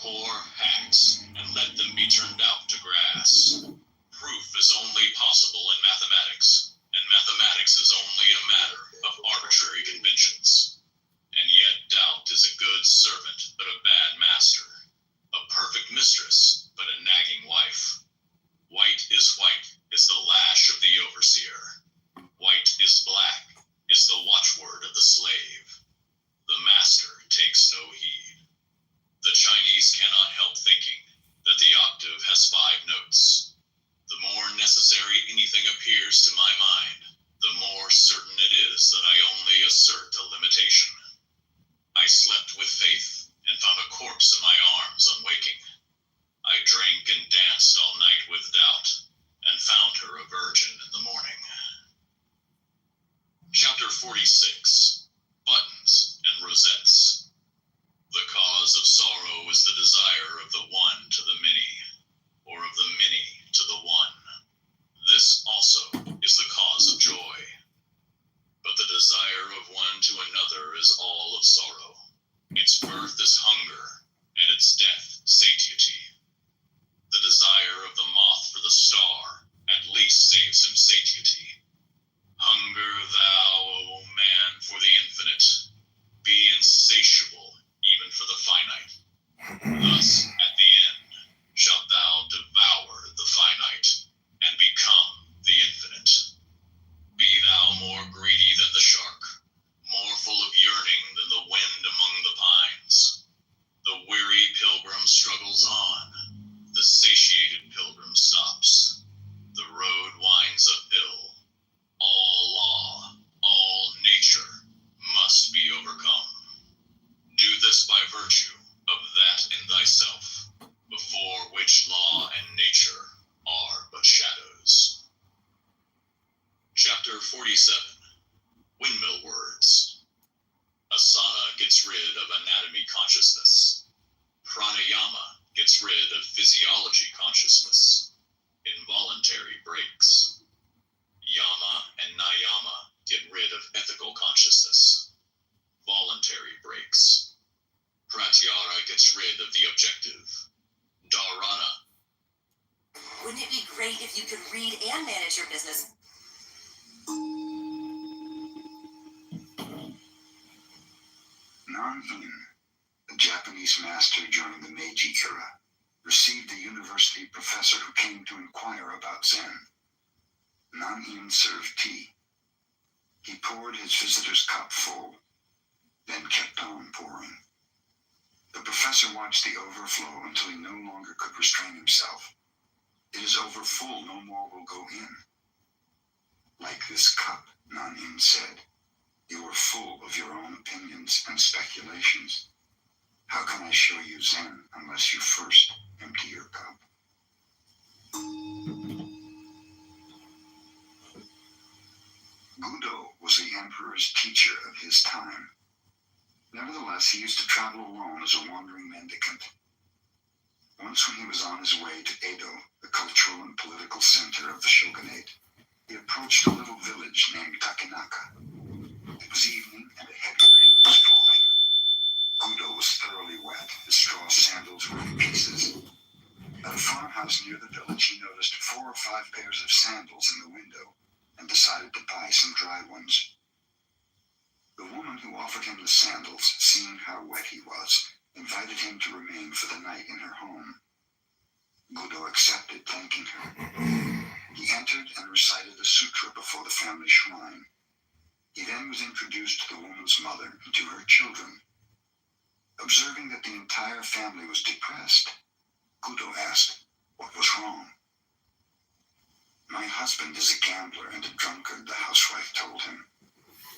Poor hacks, and let them be turned out to grass. Proof is only possible in mathematics, and mathematics is only a matter of arbitrary conventions. And yet doubt is a good servant, but a bad master. A perfect mistress, but a nagging wife. White is the lash of the overseer. White is black, is the watchword of the slave. The master takes no heed. The Chinese cannot help thinking that the octave has 5 notes. The more necessary anything appears to my mind, the more certain it is that I only assert a limitation. I slept with faith and found a corpse in my arms on waking. I drank and danced all night with doubt and found her a virgin in the morning. Chapter 46, Buttons and Rosettes. The cause of sorrow is the desire of the one to the many, or of the many to the one. This also is the cause of joy. But the desire of one to another is all of sorrow. Its birth is hunger, and its death satiety. The desire of the moth for the star at least saves him satiety. Hunger thou, O man, for the infinite. Be insatiable even for the finite. Thus, at the end, shalt thou devour the finite and become the infinite. Be thou more greedy than the shark, more full of yearning than the wind among the pines. The weary pilgrim struggles on, the satiated pilgrim stops. The road winds uphill. All law, all nature must be overcome. Do this by virtue of that in thyself, before which law and nature are but shadows. Chapter 47, Windmill Words. Asana gets rid of anatomy consciousness. Pranayama gets rid of physiology consciousness. Involuntary breaks. Yama and Nayama get rid of ethical consciousness. Voluntary breaks. Pratyahara gets rid of the objective. Dharana. Wouldn't it be great if you could read and manage your business? Nan-in, a Japanese master during the Meiji era, received a university professor who came to inquire about Zen. Nan-in served tea. He poured his visitor's cup full, then kept on pouring. The professor watched the overflow until he no longer could restrain himself. It is over full, no more will go in. Like this cup, Nan-in said, you are full of your own opinions and speculations. How can I show you Zen unless you first empty your cup? Budo was the emperor's teacher of his time. Nevertheless, he used to travel alone as a wandering mendicant. Once when he was on his way to Edo, the cultural and political center of the shogunate, he approached a little village named Takenaka. It was evening and a heavy rain was falling. Budo was thoroughly wet, his straw sandals were in pieces. At a farmhouse near the village, he noticed 4 or 5 pairs of sandals in the window and decided to buy some dry ones. The woman who offered him the sandals, seeing how wet he was, invited him to remain for the night in her home. Budo accepted, thanking her. He entered and recited a sutra before the family shrine. He then was introduced to the woman's mother and to her children. Observing that the entire family was depressed, Gudo asked, "What was wrong?" "My husband is a gambler and a drunkard," the housewife told him.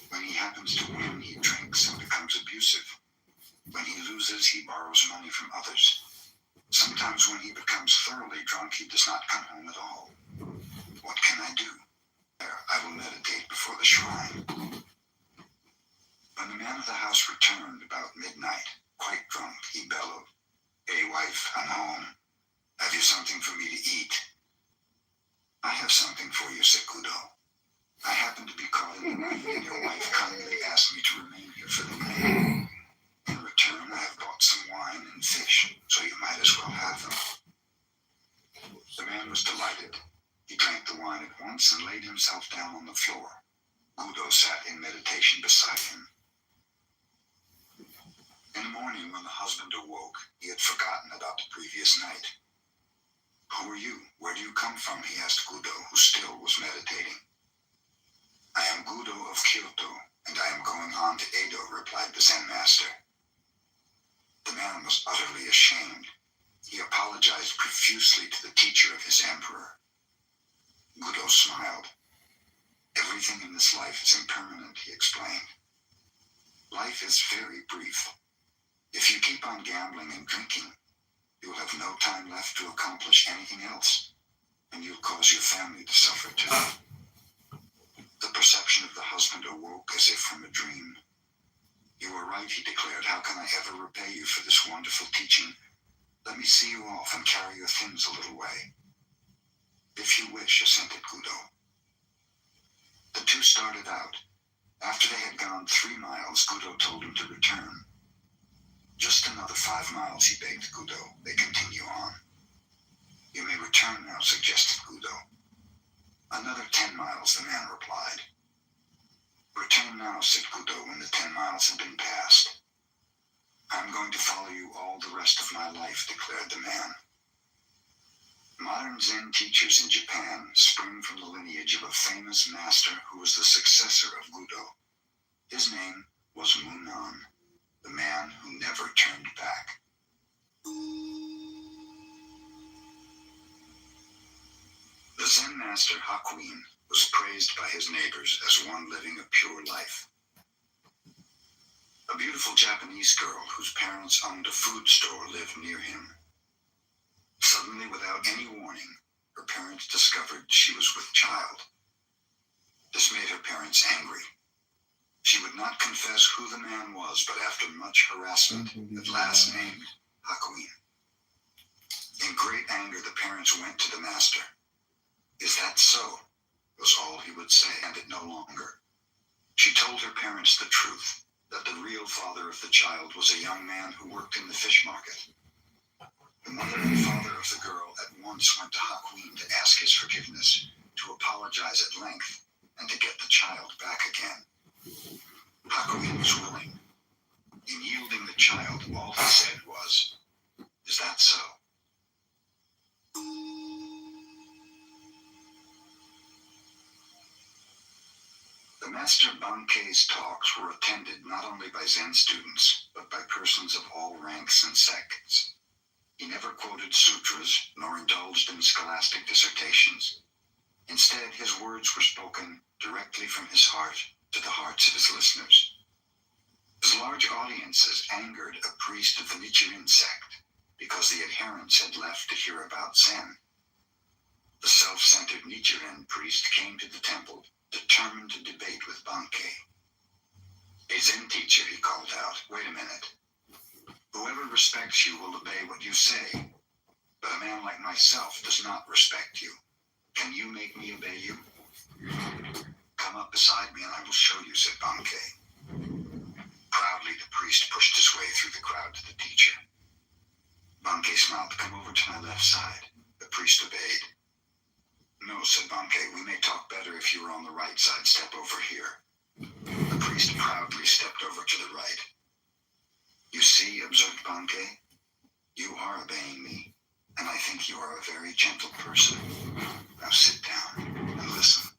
"When he happens to win, he drinks and becomes abusive. When he loses, he borrows money from others. Sometimes when he becomes thoroughly drunk, he does not come home at all. What can I do? I will meditate before the shrine." When the man of the house returned about midnight, quite drunk, he bellowed, "Hey wife, I'm home. Have you something for me to eat?" "I have something for you," said Gudo. "I happen to be caught in the rain, and your wife kindly asked me to remain here for the night. In return, I have bought some wine and fish, so you might as well have them." The man was delighted. He drank the wine at once and laid himself down on the floor. Gudo sat in meditation beside him. In the morning, when the husband awoke, he had forgotten about the previous night. "Who are you? Where do you come from?" he asked Gudo, who still was meditating. "I am Gudo of Kyoto, and I am going on to Edo," replied the Zen master. The man was utterly ashamed. He apologized profusely to the teacher of his emperor. Gudo smiled. "Everything in this life is impermanent," he explained. "Life is very brief. If you keep on gambling and drinking, you will have no time left to accomplish anything else, and you'll cause your family to suffer too." The perception of the husband awoke as if from a dream. "You are right," he declared. "How can I ever repay you for this wonderful teaching? Let me see you off and carry your things a little way." "If you wish," assented Gudo. The two started out. After they had gone 3 miles, Gudo told him to return. "Just another 5 miles, he begged Gudo. They continue on. "You may return now," suggested Gudo. "Another 10 miles, the man replied. "Return now," said Gudo when the 10 miles had been passed. "I'm going to follow you all the rest of my life," declared the man. Modern Zen teachers in Japan spring from the lineage of a famous master who was the successor of Gudo. His name was Munan, the man who never turned back. The Zen master Hakuin was praised by his neighbors as one living a pure life. A beautiful Japanese girl whose parents owned a food store lived near him. Suddenly, without any warning, her parents discovered she was with child. This made her parents angry. She would not confess who the man was, but after much harassment, at last named Hakuin. In great anger, the parents went to the master. "Is that so?" was all he would say, and it no longer. She told her parents the truth, that the real father of the child was a young man who worked in the fish market. The mother and father of the girl at once went to Hakuin to ask his forgiveness, to apologize at length, and to get the child back again. Hakuin was willing. In yielding the child, all he said was, "Is that so?" The Master Bankei's talks were attended not only by Zen students, but by persons of all ranks and sects. He never quoted sutras, nor indulged in scholastic dissertations. Instead, his words were spoken directly from his heart to the hearts of his listeners. His large audiences angered a priest of the Nichiren sect, because the adherents had left to hear about Zen. The self-centered Nichiren priest came to the temple, determined to debate with Bankei. "A Zen teacher," he called out, "wait a minute. Whoever respects you will obey what you say, but a man like myself does not respect you. Can you make me obey you?" "Come up beside me and I will show you," said Bankei. Proudly, the priest pushed his way through the crowd to the teacher. Bankei smiled. "Come over to my left side." The priest obeyed. "No," said Bankei, "we may talk better if you are on the right side. Step over here." The priest proudly stepped over to the right. "You see," observed Bankei, "you are obeying me, and I think you are a very gentle person. Now sit down and listen."